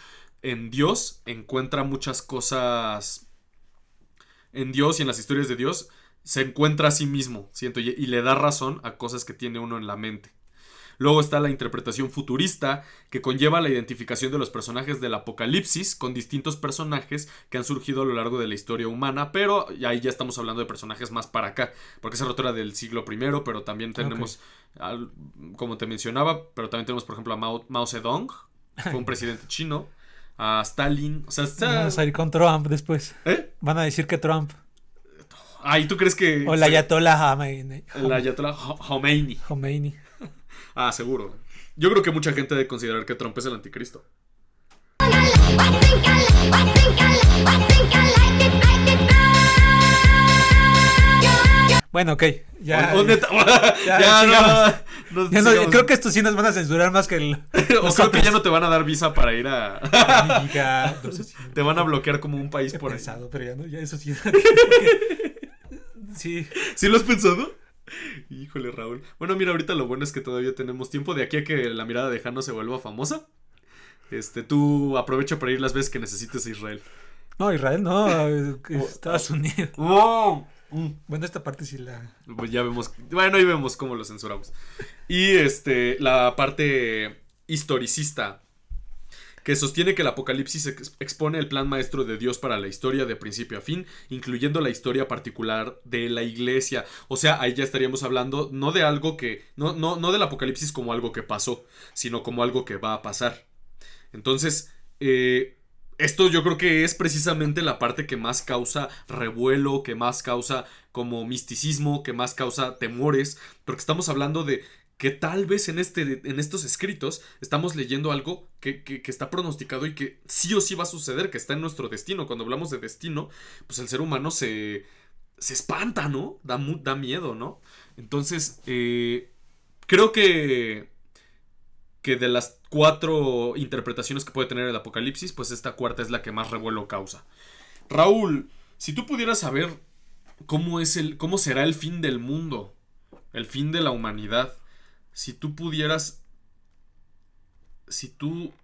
en Dios encuentra muchas cosas. En Dios y en las historias de Dios se encuentra a sí mismo, siento, y le da razón a cosas que tiene uno en la mente. Luego está la interpretación futurista, que conlleva la identificación de los personajes del apocalipsis con distintos personajes que han surgido a lo largo de la historia humana, pero ahí ya estamos hablando de personajes más para acá, porque esa rotura del siglo I, pero también tenemos, como te mencionaba, pero también tenemos, por ejemplo, a Mao Zedong, fue un presidente chino, a Stalin, o sea, Vamos a ir con Trump después. ¿Eh? Van a decir que Trump. ¿Y tú crees que... O la Ayatollah Khomeini. La Ayatollah Khomeini. Khomeini. Seguro. Yo creo que mucha gente debe considerar que Trump es el anticristo. Bueno, ok. Ya. Creo que estos sí nos van a censurar más que el. O creo que ya no te van a dar visa para ir a. No sé si te van a bloquear como un país por pensado, pero ya no, ya eso sí. Sí. ¿Sí lo has pensado? Híjole, Raúl. Bueno, mira, ahorita lo bueno es que todavía tenemos tiempo de aquí a que la mirada de Jano se vuelva famosa. Tú aprovecha para ir las veces que necesites a Israel. No, Israel no, Estados Unidos. ¡Wow! Bueno, esta parte sí la... Pues ya vemos. Bueno, ahí vemos cómo lo censuramos. Y la parte historicista, que sostiene que el Apocalipsis expone el plan maestro de Dios para la historia de principio a fin, incluyendo la historia particular de la iglesia. O sea, ahí ya estaríamos hablando no de algo que... No del Apocalipsis como algo que pasó, sino como algo que va a pasar. Entonces, esto yo creo que es precisamente la parte que más causa revuelo, que más causa como misticismo, que más causa temores, porque estamos hablando de que tal vez en estos escritos estamos leyendo algo que está pronosticado y que sí o sí va a suceder, que está en nuestro destino. Cuando hablamos de destino, pues el ser humano se espanta, ¿no? Da miedo, ¿no? Entonces, creo que de las 4 interpretaciones que puede tener el Apocalipsis, pues esta cuarta es la que más revuelo causa. Raúl, si tú pudieras saber cómo será el fin del mundo, el fin de la humanidad, si tú pudieras, si tú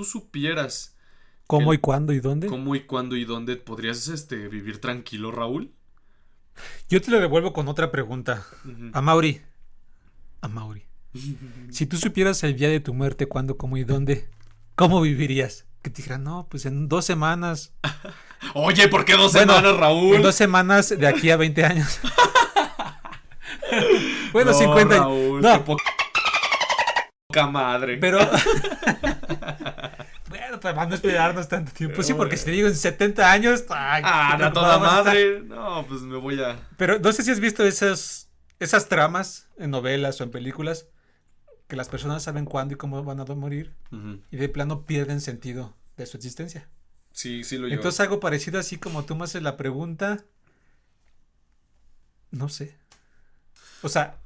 supieras ¿Cómo y cuándo y dónde? cómo y cuándo y dónde podrías vivir tranquilo, Raúl. Yo te lo devuelvo con otra pregunta. Ujú. A Mauri. Si tú supieras el día de tu muerte, cuándo, cómo y dónde, ¿cómo vivirías? Que te dijeran, no, pues en 2 semanas. Oye, ¿por qué 2 Bueno, semanas, Raúl? En 2 semanas de aquí a 20 años. Bueno, No, 50. Raúl, No, qué poca madre. pero... Bueno, pues van a esperarnos tanto tiempo. Sí, porque si te digo en 70 años... Ay, qué no, toda preocupado vas a estar. madre. No, pues me voy a... Pero no sé si has visto esas tramas en novelas o en películas que las personas saben cuándo y cómo van a morir Ujú. y de plano pierden sentido de su existencia. Sí, sí lo llevo. Entonces algo parecido así como tú me haces la pregunta, no sé. O sea,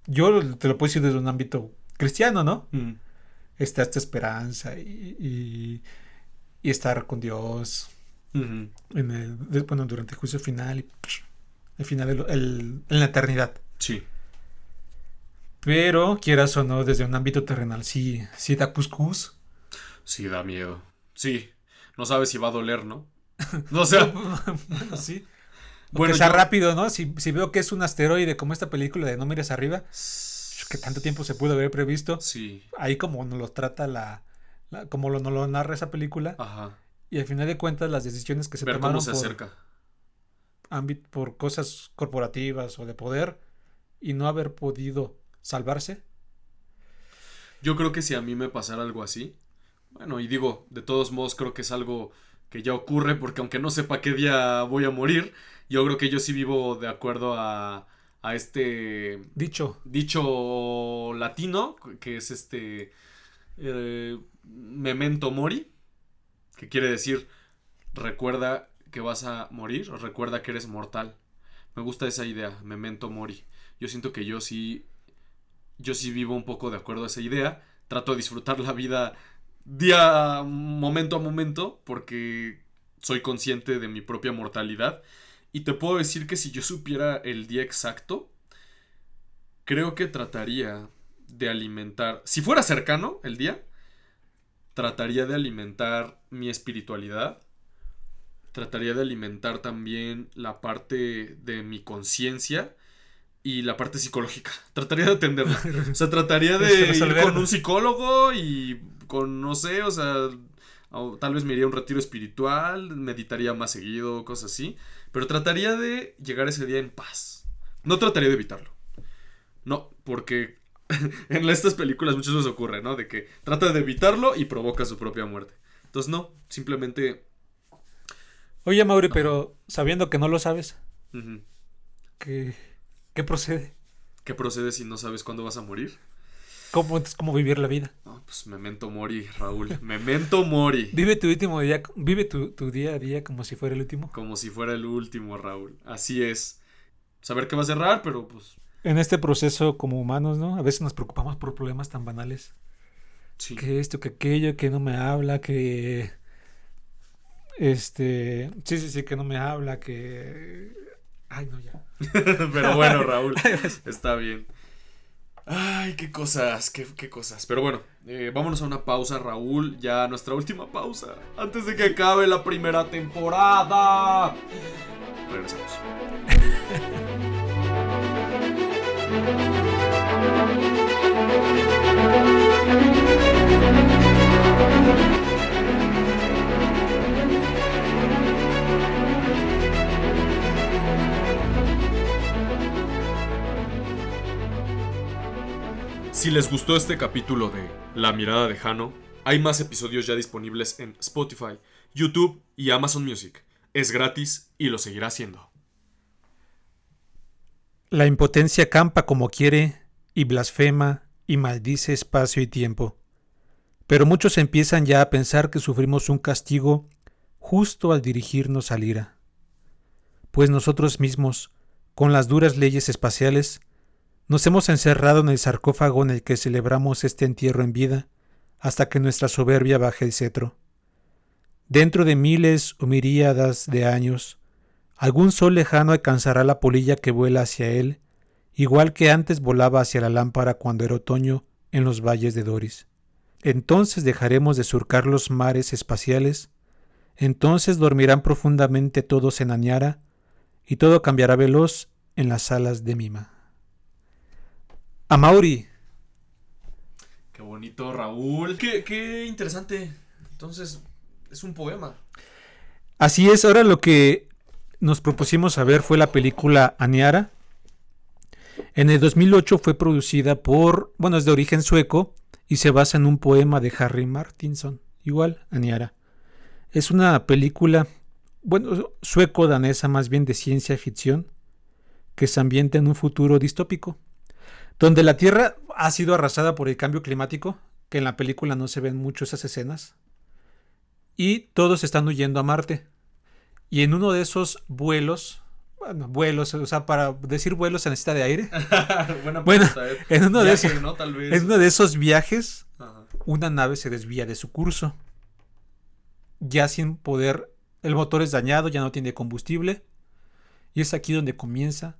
yo te lo puedo decir desde un ámbito cristiano, ¿no? Ujú. Está esta esperanza y estar con Dios Ujú. bueno, durante el juicio final y el final en la eternidad. Sí. Pero, quieras o no, desde un ámbito terrenal, sí da cuscús. Sí, da miedo. Sí. No sabes si va a doler, ¿no? O sea, Bueno, sí. O bueno, que sea yo... rápido, ¿no? Si veo que es un asteroide como esta película de No mires arriba, que tanto tiempo se pudo haber previsto, Sí. ahí como nos lo trata como nos lo narra esa película, Ajá. y al final de cuentas las decisiones que se Ver cómo tomaron se acerca. por cosas corporativas o de poder y no haber podido salvarse. Yo creo que si a mí me pasara algo así, bueno, y digo, de todos modos creo que es algo que ya ocurre porque aunque no sepa qué día voy a morir, yo creo que yo sí vivo de acuerdo a este Dicho, dicho latino, que es memento mori, que quiere decir recuerda que vas a morir o recuerda que eres mortal. Me gusta esa idea, memento mori. Yo siento que yo sí vivo un poco de acuerdo a esa idea. Trato de disfrutar la vida momento a momento, porque soy consciente de mi propia mortalidad. Y te puedo decir que si yo supiera el día exacto, creo que trataría de alimentar, si fuera cercano el día, trataría de alimentar mi espiritualidad. Trataría de alimentar también la parte de mi conciencia y la parte psicológica. Trataría de atenderla. O sea, trataría de ir con un psicólogo y con, no sé, o sea, tal vez me iría a un retiro espiritual, meditaría más seguido, cosas así. Pero trataría de llegar ese día en paz. No trataría de evitarlo. No, porque en estas películas muchas veces ocurre, ¿no? De que trata de evitarlo y provoca su propia muerte. Entonces, no, simplemente... oye Mauri, pero sabiendo que no lo sabes, Uh-huh. ¿qué procede? ¿Qué procede si no sabes cuándo vas a morir? ¿Cómo vivir la vida? No, pues memento mori, Raúl. Memento mori. Vive tu último día, vive tu día a día como si fuera el último. Como si fuera el último, Raúl. Así es. Saber que va a cerrar, pero pues... En este proceso como humanos, ¿no? A veces nos preocupamos por problemas tan banales. Sí. Que esto, que aquello, que no me habla, que... Sí, que no me habla, que... Ay, no, ya. Pero bueno, Raúl, está bien. Ay, qué cosas. Pero bueno, vámonos a una pausa, Raúl. Ya nuestra última pausa. Antes de que acabe la primera temporada. Regresamos. Si les gustó este capítulo de La mirada de Jano, hay más episodios ya disponibles en Spotify, YouTube y Amazon Music. Es gratis y lo seguirá haciendo. La impotencia campa como quiere y blasfema y maldice espacio y tiempo. Pero muchos empiezan ya a pensar que sufrimos un castigo justo al dirigirnos al ira. Pues nosotros mismos, con las duras leyes espaciales, nos hemos encerrado en el sarcófago en el que celebramos este entierro en vida hasta que nuestra soberbia baje el cetro. Dentro de miles o miríadas de años, algún sol lejano alcanzará la polilla que vuela hacia él, igual que antes volaba hacia la lámpara cuando era otoño en los valles de Doris. Entonces dejaremos de surcar los mares espaciales, entonces dormirán profundamente todos en Aniara, y todo cambiará veloz en las alas de Mima. Amauri. Qué bonito, Raúl. Qué interesante. Entonces, es un poema. Así es, ahora lo que nos propusimos a ver fue la película Aniara. En el 2008 fue producida es de origen sueco y se basa en un poema de Harry Martinson, igual, Aniara. Es una película, sueco-danesa más bien de ciencia ficción, que se ambienta en un futuro distópico, donde la Tierra ha sido arrasada por el cambio climático, que en la película no se ven mucho esas escenas, y todos están huyendo a Marte. Y en uno de esos vuelos, o sea, para decir vuelos se necesita de aire. En uno de esos, ¿no? Tal vez. En uno de esos viajes, una nave se desvía de su curso, ya sin poder, el motor es dañado, ya no tiene combustible, y es aquí donde comienza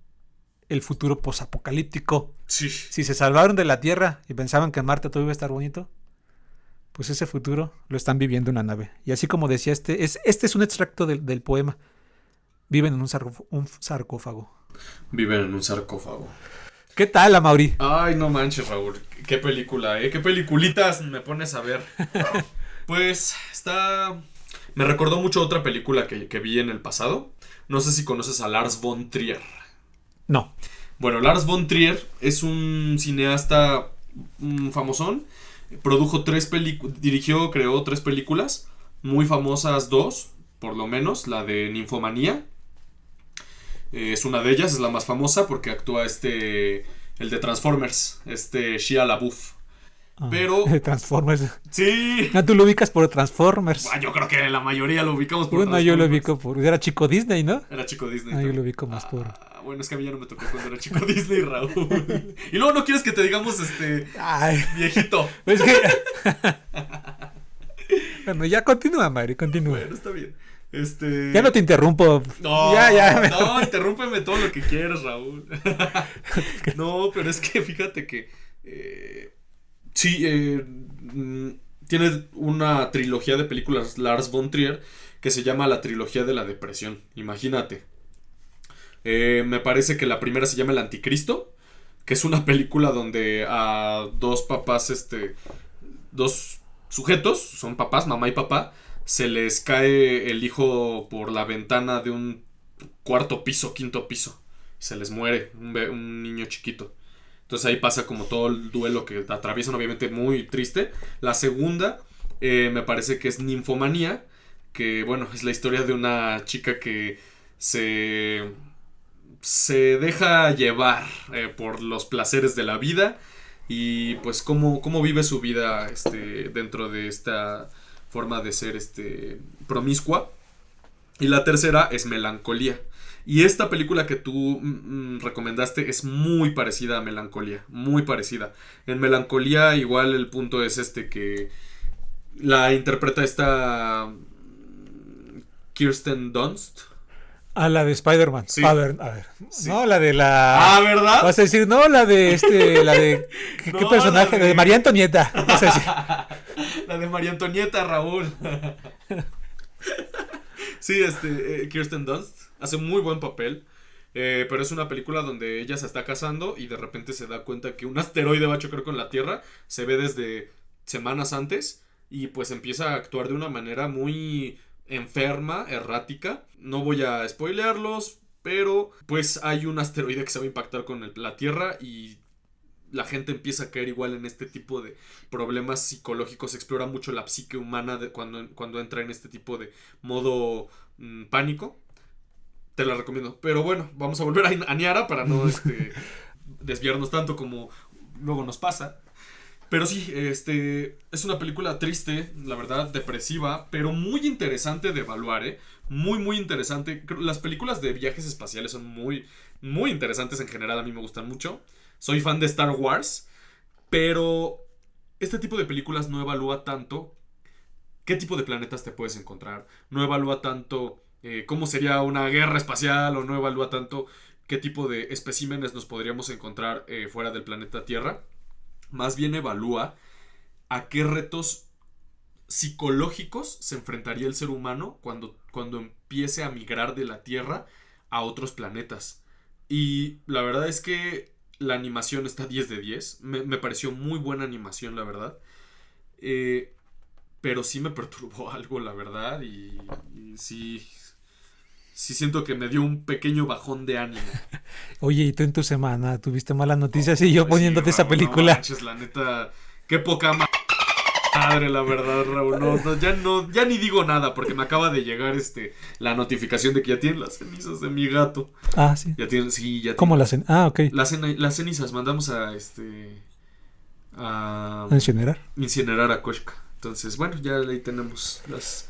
el futuro posapocalíptico. Sí. Si se salvaron de la Tierra y pensaban que en Marte todo iba a estar bonito, pues ese futuro lo están viviendo en la nave. Y así como decía, este es un extracto del poema. Viven en un sarcófago. Viven en un sarcófago. ¿Qué tal, Amaury? Ay, no manches, Raúl. Qué película, ¿eh? Qué peliculitas me pones a ver. Pues me recordó mucho otra película que vi en el pasado. No sé si conoces a Lars von Trier. No. Bueno, Lars von Trier es un cineasta famosón. Creó 3 películas. Muy famosas 2, por lo menos. La de Ninfomanía. Es una de ellas, es la más famosa porque actúa el de Transformers, Shia LaBeouf. Pero Transformers. Sí. No, tú lo ubicas por Transformers. Yo creo que la mayoría lo ubicamos por Transformers. Yo lo ubico era chico Disney, ¿no? Era chico Disney. Yo lo ubico más por... Bueno, es que a mí ya no me tocó cuando era chico Disney, Raúl. Y luego no quieres que te digamos viejito. Es que... Bueno, ya continúa, Mari, continúa. Bueno, está bien. Ya no te interrumpo. No, ya. No, interrúmpeme todo lo que quieras, Raúl. No, pero es que fíjate que tiene una trilogía de películas Lars von Trier que se llama la trilogía de la depresión. Imagínate. Me parece que la primera se llama El Anticristo, que es una película donde a 2 papás, 2 sujetos, son papás, mamá y papá, se les cae el hijo por la ventana de un 4º piso, 5º piso. Se les muere un niño chiquito. Entonces ahí pasa como todo el duelo que atraviesan, obviamente muy triste. La segunda me parece que es Ninfomanía, que bueno, es la historia de una chica que se deja llevar por los placeres de la vida y pues cómo vive su vida dentro de esta forma de ser promiscua. Y la tercera es Melancolía. Y esta película que tú recomendaste es muy parecida a Melancolía, muy parecida. En Melancolía igual el punto es que la interpreta esta Kirsten Dunst. A la de Spider-Man. Sí. A ver. Sí. No, la de la. Ah, ¿verdad? Vas a decir, no, la de la de. ¿Qué No, personaje? la De María Antonieta. Vas a decir. La de María Antonieta, Raúl. Sí, Kirsten Dunst hace muy buen papel. Pero es una película donde ella se está casando y de repente se da cuenta que un asteroide va a chocar con la Tierra. Se ve desde semanas antes y pues empieza a actuar de una manera muy enferma, errática. No voy a spoilearlos, pero pues hay un asteroide que se va a impactar con la Tierra y la gente empieza a caer igual en este tipo de problemas psicológicos. Se explora mucho la psique humana cuando entra en este tipo de modo pánico. Te la recomiendo. Pero bueno, vamos a volver a Niara para no desviarnos tanto como luego nos pasa. Pero sí, es una película triste, la verdad, depresiva, pero muy interesante de evaluar, ¿eh? Muy, muy interesante. Las películas de viajes espaciales son muy, muy interesantes en general, a mí me gustan mucho. Soy fan de Star Wars, pero este tipo de películas no evalúa tanto qué tipo de planetas te puedes encontrar. No evalúa tanto cómo sería una guerra espacial o no evalúa tanto qué tipo de especímenes nos podríamos encontrar fuera del planeta Tierra. Más bien evalúa a qué retos psicológicos se enfrentaría el ser humano cuando empiece a migrar de la Tierra a otros planetas. Y la verdad es que la animación está 10 de 10. Me pareció muy buena animación, la verdad. Pero sí me perturbó algo, la verdad. Y sí, sí siento que me dio un pequeño bajón de ánimo. Oye, ¿y tú en tu semana tuviste malas noticias y yo Pues poniéndote sí, esa Raúl, película? No manches, la neta, qué poca madre, la verdad, Raúl. Ya ni digo nada porque me acaba de llegar la notificación de que ya tienen las cenizas de mi gato. Ah, sí. Ya tienen, sí, ya ¿Cómo tienen. las Ah, ok. Las cenizas mandamos a ¿A incinerar? incinerar a Koshka. Entonces, bueno, ya ahí tenemos las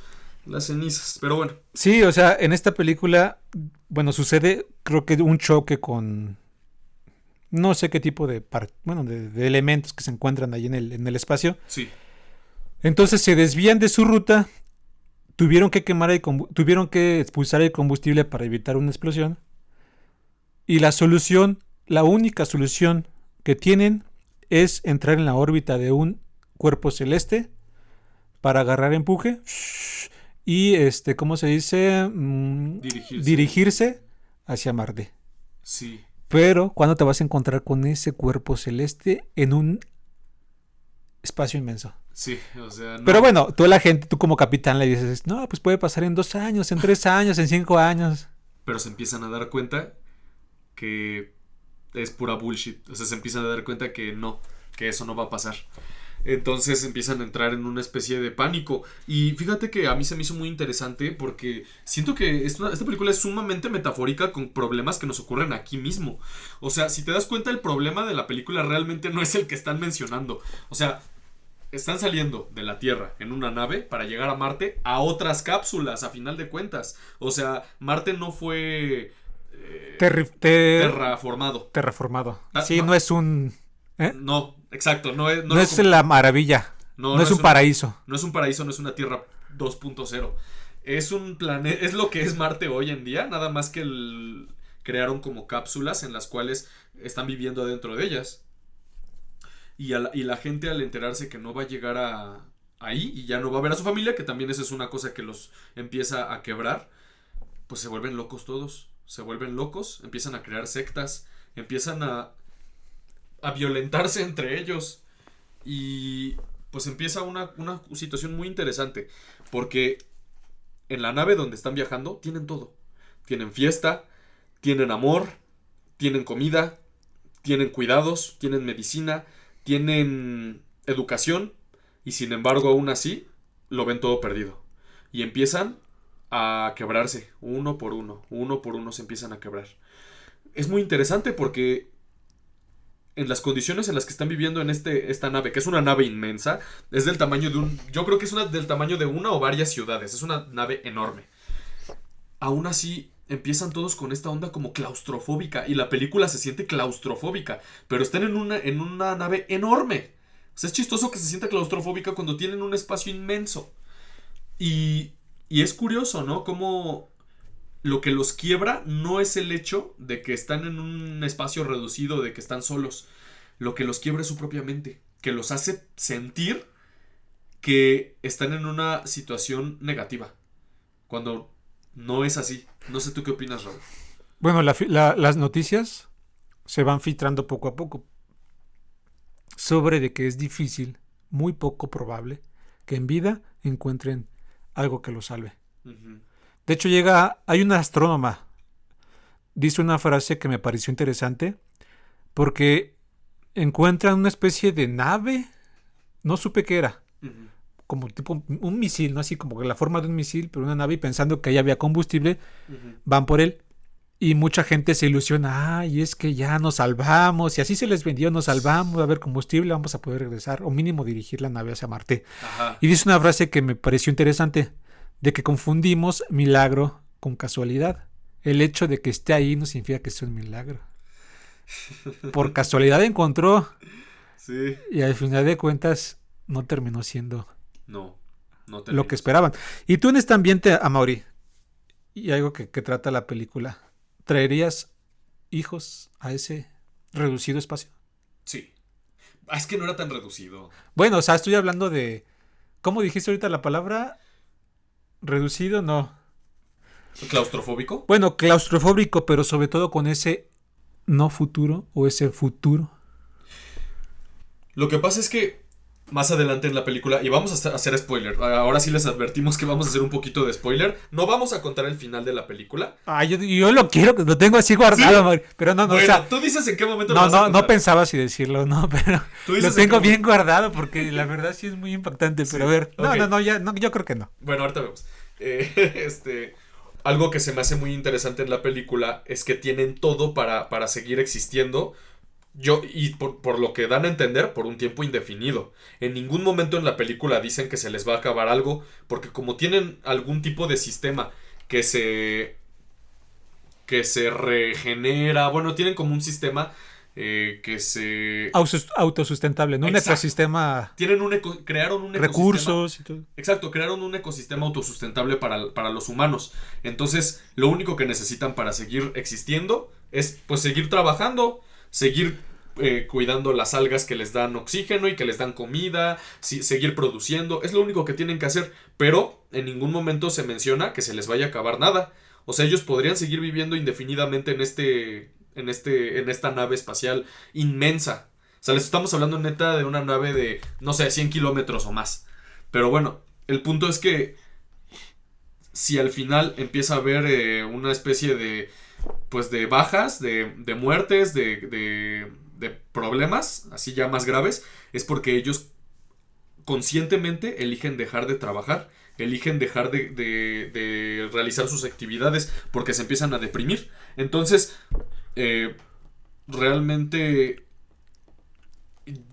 cenizas. Pero bueno. Sí, o sea, en esta película, bueno, sucede, creo que un choque con no sé qué tipo de elementos que se encuentran ahí en el espacio. Sí. Entonces se desvían de su ruta, tuvieron que tuvieron que expulsar el combustible para evitar una explosión. Y la única solución que tienen es entrar en la órbita de un cuerpo celeste para agarrar empuje y ¿cómo se dice? Dirigirse hacia Marte. Sí. Pero ¿cuándo te vas a encontrar con ese cuerpo celeste en un espacio inmenso? Sí, o sea, no. Pero bueno, tú como capitán le dices, no, pues puede pasar en 2 años, en 3 años, en 5 años. Pero se empiezan a dar cuenta que es pura bullshit. O sea, se empiezan a dar cuenta que eso no va a pasar. Entonces empiezan a entrar en una especie de pánico. Y fíjate que a mí se me hizo muy interesante porque siento que esta película es sumamente metafórica con problemas que nos ocurren aquí mismo. O sea, si te das cuenta, el problema de la película realmente no es el que están mencionando. O sea, están saliendo de la Tierra en una nave para llegar a Marte a otras cápsulas, a final de cuentas. O sea, Marte no fue terraformado. Terraformado. Sí, no es un... No, exacto. No es la maravilla. No es un paraíso. No es un paraíso, no es una Tierra 2.0. Es un planeta. Es lo que es Marte hoy en día. Nada más que crearon como cápsulas en las cuales están viviendo adentro de ellas. Y la gente, al enterarse que no va a llegar ahí y ya no va a ver a su familia, que también esa es una cosa que los empieza a quebrar, pues se vuelven locos todos. Se vuelven locos, empiezan a crear sectas, empiezan a violentarse entre ellos. Y pues empieza una situación muy interesante. Porque en la nave donde están viajando tienen todo. Tienen fiesta, tienen amor, tienen comida, tienen cuidados, tienen medicina, tienen educación. Y sin embargo, aún así, lo ven todo perdido. Y empiezan a quebrarse, uno por uno se empiezan a quebrar. Es muy interesante porque en las condiciones en las que están viviendo en esta nave, que es una nave inmensa, es del tamaño yo creo que es del tamaño de una o varias ciudades, es una nave enorme. Aún así, empiezan todos con esta onda como claustrofóbica, y la película se siente claustrofóbica, pero están en una nave enorme. O sea, es chistoso que se sienta claustrofóbica cuando tienen un espacio inmenso. Y es curioso, ¿no? Cómo lo que los quiebra no es el hecho de que están en un espacio reducido, de que están solos. Lo que los quiebra es su propia mente, que los hace sentir que están en una situación negativa, cuando no es así. No sé tú qué opinas, Raúl. Bueno, las noticias se van filtrando poco a poco sobre de que es difícil, muy poco probable, que en vida encuentren algo que los salve. Uh-huh. De hecho, hay una astrónoma, dice una frase que me pareció interesante, porque encuentran una especie de nave, no supe qué era, Uh-huh. como tipo un misil, ¿no? Así como la forma de un misil, pero una nave, y pensando que ahí había combustible, van por él. Y mucha gente se ilusiona, y es que ya nos salvamos, y así se les vendió, nos salvamos, va a haber combustible, vamos a poder regresar, o mínimo dirigir la nave hacia Marte. Ajá. Y dice una frase que me pareció interesante, de que confundimos milagro con casualidad. El hecho de que esté ahí no significa que sea un milagro. Por casualidad encontró, Sí. y al final de cuentas no terminó siendo No lo terminas. que esperaban. Y tú en este ambiente, Amaury, y algo que trata la película, ¿traerías hijos a ese reducido espacio? Sí. Ah, es que no era tan reducido. Bueno, o sea, estoy hablando de... ¿Cómo dijiste ahorita la palabra? Reducido, no. ¿Claustrofóbico? Bueno, claustrofóbico, pero sobre todo con ese no futuro o ese futuro. Lo que pasa es que más adelante en la película, y vamos a hacer spoiler, ahora sí les advertimos que vamos a hacer un poquito de spoiler, no vamos a contar el final de la película. Ah, yo lo quiero, lo tengo así guardado, Amaury, pero no, Bueno, o sea, tú dices en qué momento lo vas a no contar. pensaba si decirlo, no, pero Tú dices lo tengo en qué bien guardado porque la verdad sí es muy impactante, Sí, pero a ver, ok. yo creo que no. Bueno, ahorita vemos. Algo que se me hace muy interesante en la película es que tienen todo para seguir existiendo. Y por lo que dan a entender, por un tiempo indefinido. En ningún momento en la película dicen que se les va a acabar algo, porque como tienen algún tipo de sistema que se regenera, bueno, tienen como un sistema que se... Autosustentable, ¿no? Un Exacto. ecosistema, crearon un ecosistema. recursos y todo. Exacto, crearon un ecosistema autosustentable para los humanos. Entonces, lo único que necesitan para seguir existiendo es pues seguir trabajando, seguir cuidando las algas que les dan oxígeno y que les dan comida, seguir produciendo. Es lo único que tienen que hacer, pero en ningún momento se menciona que se les vaya a acabar nada. O sea, ellos podrían seguir viviendo indefinidamente en esta nave espacial inmensa. O sea, les estamos hablando neta de una nave de, no sé, 100 kilómetros o más. Pero bueno, el punto es que si al final empieza a haber una especie de, pues de bajas, de muertes, de problemas, así ya más graves, es porque ellos conscientemente eligen dejar de trabajar, eligen dejar de realizar sus actividades porque se empiezan a deprimir. Entonces, realmente,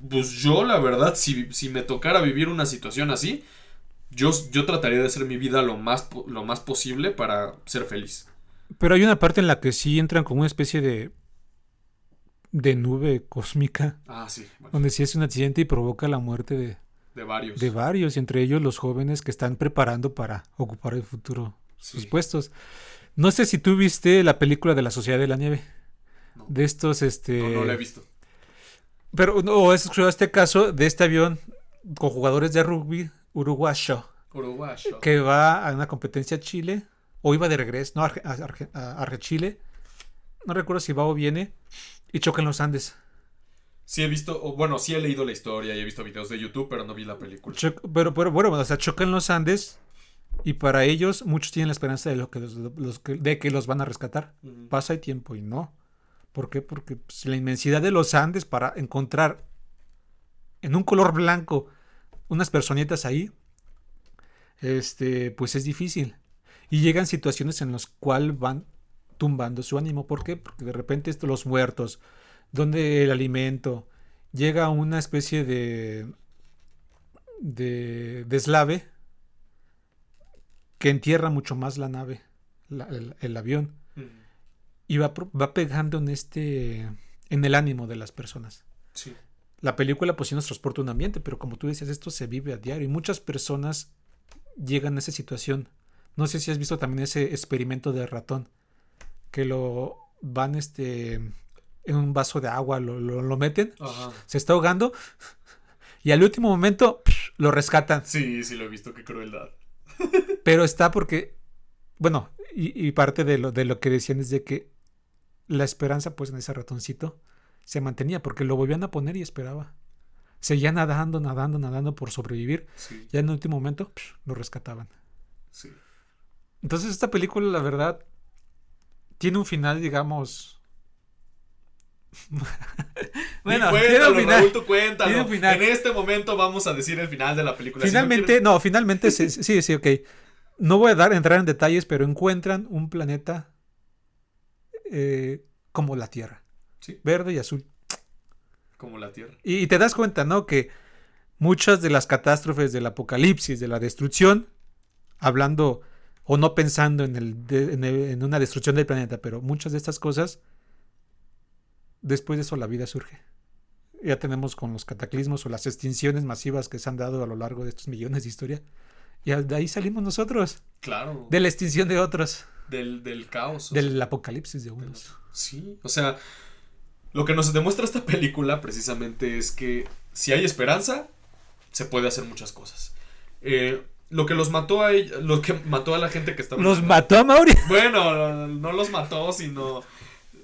pues yo la verdad, si me tocara vivir una situación así, yo trataría de hacer mi vida lo más posible para ser feliz. Pero hay una parte en la que sí entran como una especie de nube cósmica, Ah, sí. Bueno, donde sí es un accidente y provoca la muerte de varios. de varios, entre ellos los jóvenes que están preparando para ocupar el futuro Sí. sus puestos. No sé si tú viste la película de la Sociedad de la Nieve. No. De estos, No la he visto. Pero no, es este caso de este avión con jugadores de rugby uruguayo Uruguayo. que va a una competencia a Chile, o iba de regreso, no, a Chile, no recuerdo si va o viene, y choca en los Andes. Sí he visto, bueno, sí he leído la historia y he visto videos de YouTube, pero no vi la película. Pero bueno, o sea, choca en los Andes, y para ellos muchos tienen la esperanza de que los van a rescatar. Uh-huh. Pasa el tiempo y no. ¿Por qué? Porque pues, la inmensidad de los Andes para encontrar en un color blanco unas personitas ahí, pues es difícil. Y llegan situaciones en las cuales van tumbando su ánimo. ¿Por qué? Porque de repente los muertos, donde el alimento, llega una especie de deslave que entierra mucho más la nave, el avión. Uh-huh. Y va pegando en el ánimo de las personas. Sí. La película pues sí nos transporta un ambiente, pero como tú decías, esto se vive a diario y muchas personas llegan a esa situación No sé si has visto también ese experimento de ratón, que lo van en un vaso de agua, lo meten, Ajá. se está ahogando y al último momento lo rescatan. Sí, sí lo he visto, qué crueldad. Pero está porque, bueno, y parte de lo que decían es de que la esperanza pues en ese ratoncito se mantenía porque lo volvían a poner y esperaba. Seguía nadando, nadando, nadando por sobrevivir. Sí, Ya en el último momento lo rescataban. sí. Entonces esta película, la verdad, tiene un final, digamos... Bueno, Bueno, tiene un cuéntalo, final. Raúl, tú cuéntalo. Tiene un final. En este momento vamos a decir el final de la película. Si no Finalmente, quieres- no, finalmente, sí, sí, ok. No voy a entrar en detalles, pero encuentran un planeta como la Tierra, Sí, verde y azul. como la Tierra. Y te das cuenta, ¿no? Que muchas de las catástrofes del apocalipsis, de la destrucción, hablando o no pensando en una destrucción del planeta, pero muchas de estas cosas, después de eso la vida surge. Ya tenemos con los cataclismos o las extinciones masivas que se han dado a lo largo de estos millones de historia. Y de ahí salimos nosotros. Claro. De la extinción de otros. Del caos. O Del sea, apocalipsis de unos. sí, o sea, lo que nos demuestra esta película precisamente es que si hay esperanza, se puede hacer muchas cosas. Lo que los mató a lo que mató a la gente que estaba... Los mató a Mauri. Bueno, no los mató, sino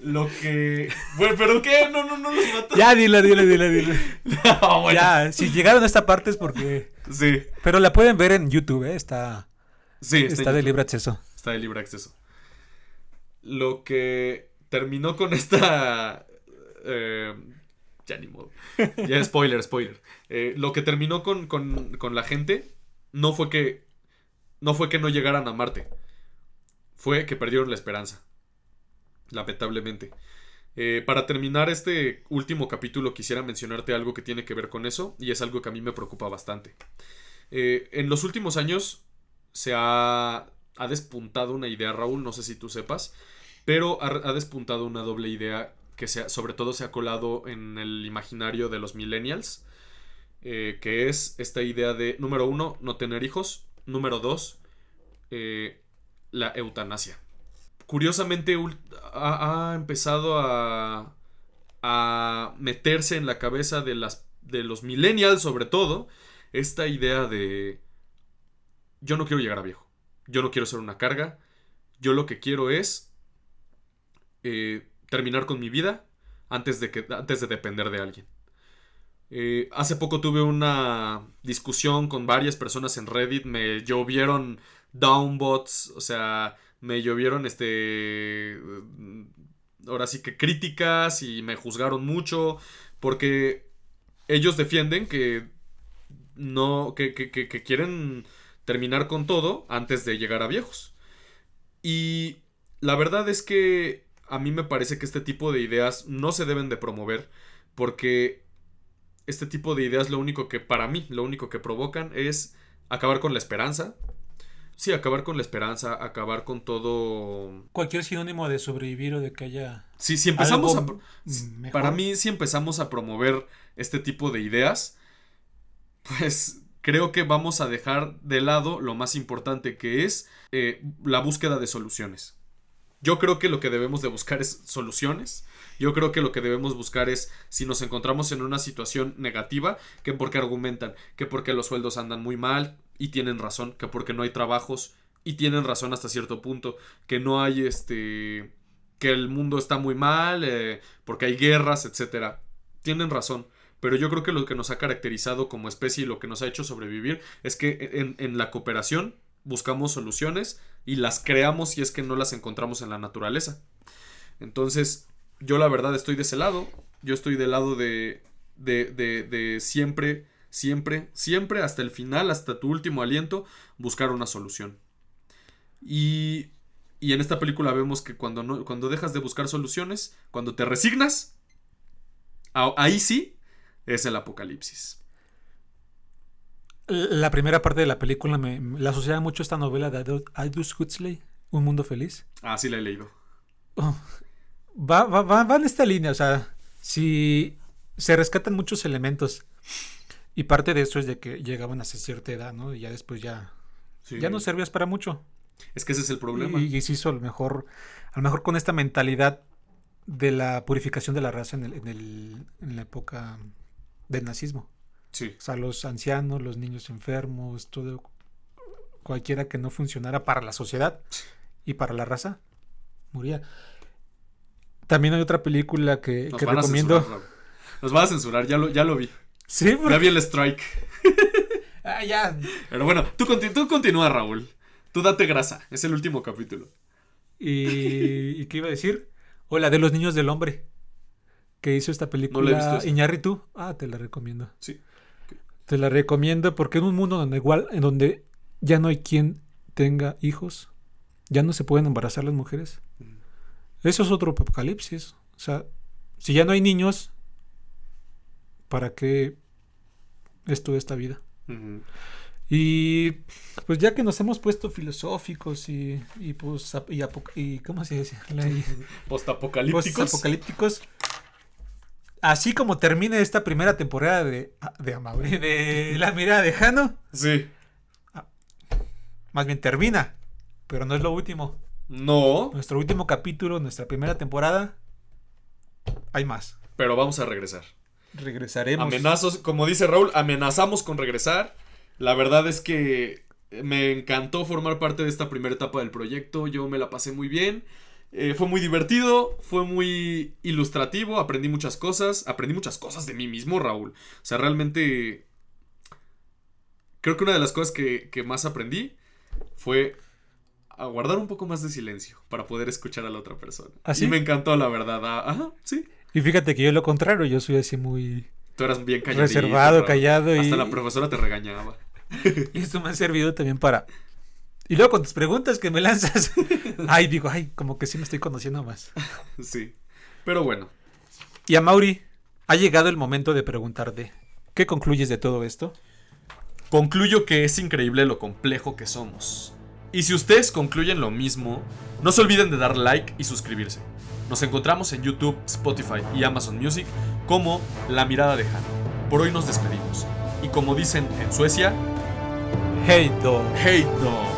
lo que... Bueno, ¿pero qué? No los mató. Ya, dilo. No, bueno. Ya, si llegaron a esta parte es porque... Sí, Pero la pueden ver en YouTube, ¿eh? Está sí, de en libre acceso. Está de libre acceso. Lo que terminó con esta... ya ni modo. Ya spoiler. Lo que terminó con la gente no fue que no llegaran a Marte. Fue que perdieron la esperanza. Lamentablemente. Para terminar este último capítulo quisiera mencionarte algo que tiene que ver con eso y es algo que a mí me preocupa bastante. En los últimos años ha despuntado una idea, Raúl, no sé si tú sepas, pero ha despuntado una doble idea que sobre todo se ha colado en el imaginario de los millennials, que es esta idea de, número 1, no tener hijos, número 2, la eutanasia. Curiosamente ha empezado a meterse en la cabeza de los millennials, sobre todo, esta idea de yo no quiero llegar a viejo, yo no quiero ser una carga, yo lo que quiero es terminar con mi vida antes de depender de alguien. Hace poco tuve una discusión con varias personas en Reddit, me llovieron downvotes, o sea, me llovieron ahora sí que críticas y me juzgaron mucho porque ellos defienden que no que quieren terminar con todo antes de llegar a viejos. Y la verdad es que a mí me parece que este tipo de ideas no se deben de promover porque este tipo de ideas para mí, lo único que provocan es acabar con la esperanza. Sí, acabar con la esperanza, acabar con todo... Cualquier sinónimo de sobrevivir o de que haya... Sí, si empezamos algo mejor. Para mí, si empezamos a promover este tipo de ideas, pues creo que vamos a dejar de lado lo más importante que es la búsqueda de soluciones. Yo creo que lo que debemos de buscar es soluciones. Yo creo que lo que debemos buscar es, si nos encontramos en una situación negativa, que porque argumentan, que porque los sueldos andan muy mal y tienen razón, que porque no hay trabajos y tienen razón hasta cierto punto, que no hay que el mundo está muy mal, porque hay guerras, etcétera. Tienen razón. Pero yo creo que lo que nos ha caracterizado como especie y lo que nos ha hecho sobrevivir es que en la cooperación buscamos soluciones y las creamos si es que no las encontramos en la naturaleza. Entonces, yo la verdad estoy de ese lado. Yo estoy del lado de siempre, hasta el final, hasta tu último aliento, buscar una solución. Y en esta película vemos que cuando dejas de buscar soluciones, cuando te resignas, ahí sí es el apocalipsis. La primera parte de la película la asociaba mucho a esta novela de Aldous Huxley, Un Mundo Feliz. Ah, sí la he leído. Va en esta línea, o sea, si se rescatan muchos elementos y parte de eso es de que llegaban a cierta edad, ¿no? Y ya después ya Sí. no servías para mucho. Es que ese es el problema. Y se hizo a lo mejor con esta mentalidad de la purificación de la raza en la época del nazismo. Sí. O sea, los ancianos, los niños enfermos, todo, cualquiera que no funcionara para la sociedad y para la raza, moría. También hay otra película que recomiendo. Nos van a censurar, ya lo vi. Sí, Ya vi el strike. Ya. Pero bueno, tú continúa, Raúl. Tú date grasa, es el último capítulo. ¿Y qué iba a decir? O la de los niños del hombre, que hizo esta película. No la he visto esa. Iñárritu. Te la recomiendo. Sí. Okay. Te la recomiendo porque en un mundo en donde ya no hay quien tenga hijos, ya no se pueden embarazar las mujeres. Eso es otro apocalipsis. O sea, si ya no hay niños, ¿para qué es toda esta vida? Uh-huh. Y pues ya que nos hemos puesto filosóficos y ¿cómo se dice? Postapocalípticos. Así como termina esta primera temporada de Amaury, de La Mirada de Jano. Sí. Más bien termina, pero no es lo último. No. Nuestro último capítulo, nuestra primera temporada, hay más. Pero vamos a regresar. Regresaremos. Amenazos, como dice Raúl, amenazamos con regresar. La verdad es que me encantó formar parte de esta primera etapa del proyecto. Yo me la pasé muy bien. Fue muy divertido, fue muy ilustrativo, aprendí muchas cosas de mí mismo, Raúl. O sea, realmente creo que una de las cosas que más aprendí fue a guardar un poco más de silencio para poder escuchar a la otra persona. ¿Ah, sí? Y me encantó, la verdad. Ajá, sí. Y fíjate que yo lo contrario, yo soy así muy... Tú eras bien calladito, reservado, Raúl. callado. Hasta la profesora te regañaba. Y esto me ha servido también para... Y luego con tus preguntas que me lanzas, digo, como que sí me estoy conociendo más. Sí, pero bueno. Y Amaury, ha llegado el momento de preguntarte, ¿qué concluyes de todo esto? Concluyo que es increíble lo complejo que somos. Y si ustedes concluyen lo mismo, no se olviden de dar like y suscribirse. Nos encontramos en YouTube, Spotify y Amazon Music como La Mirada de Jano. Por hoy nos despedimos. Y como dicen en Suecia, Hej då! Hej då!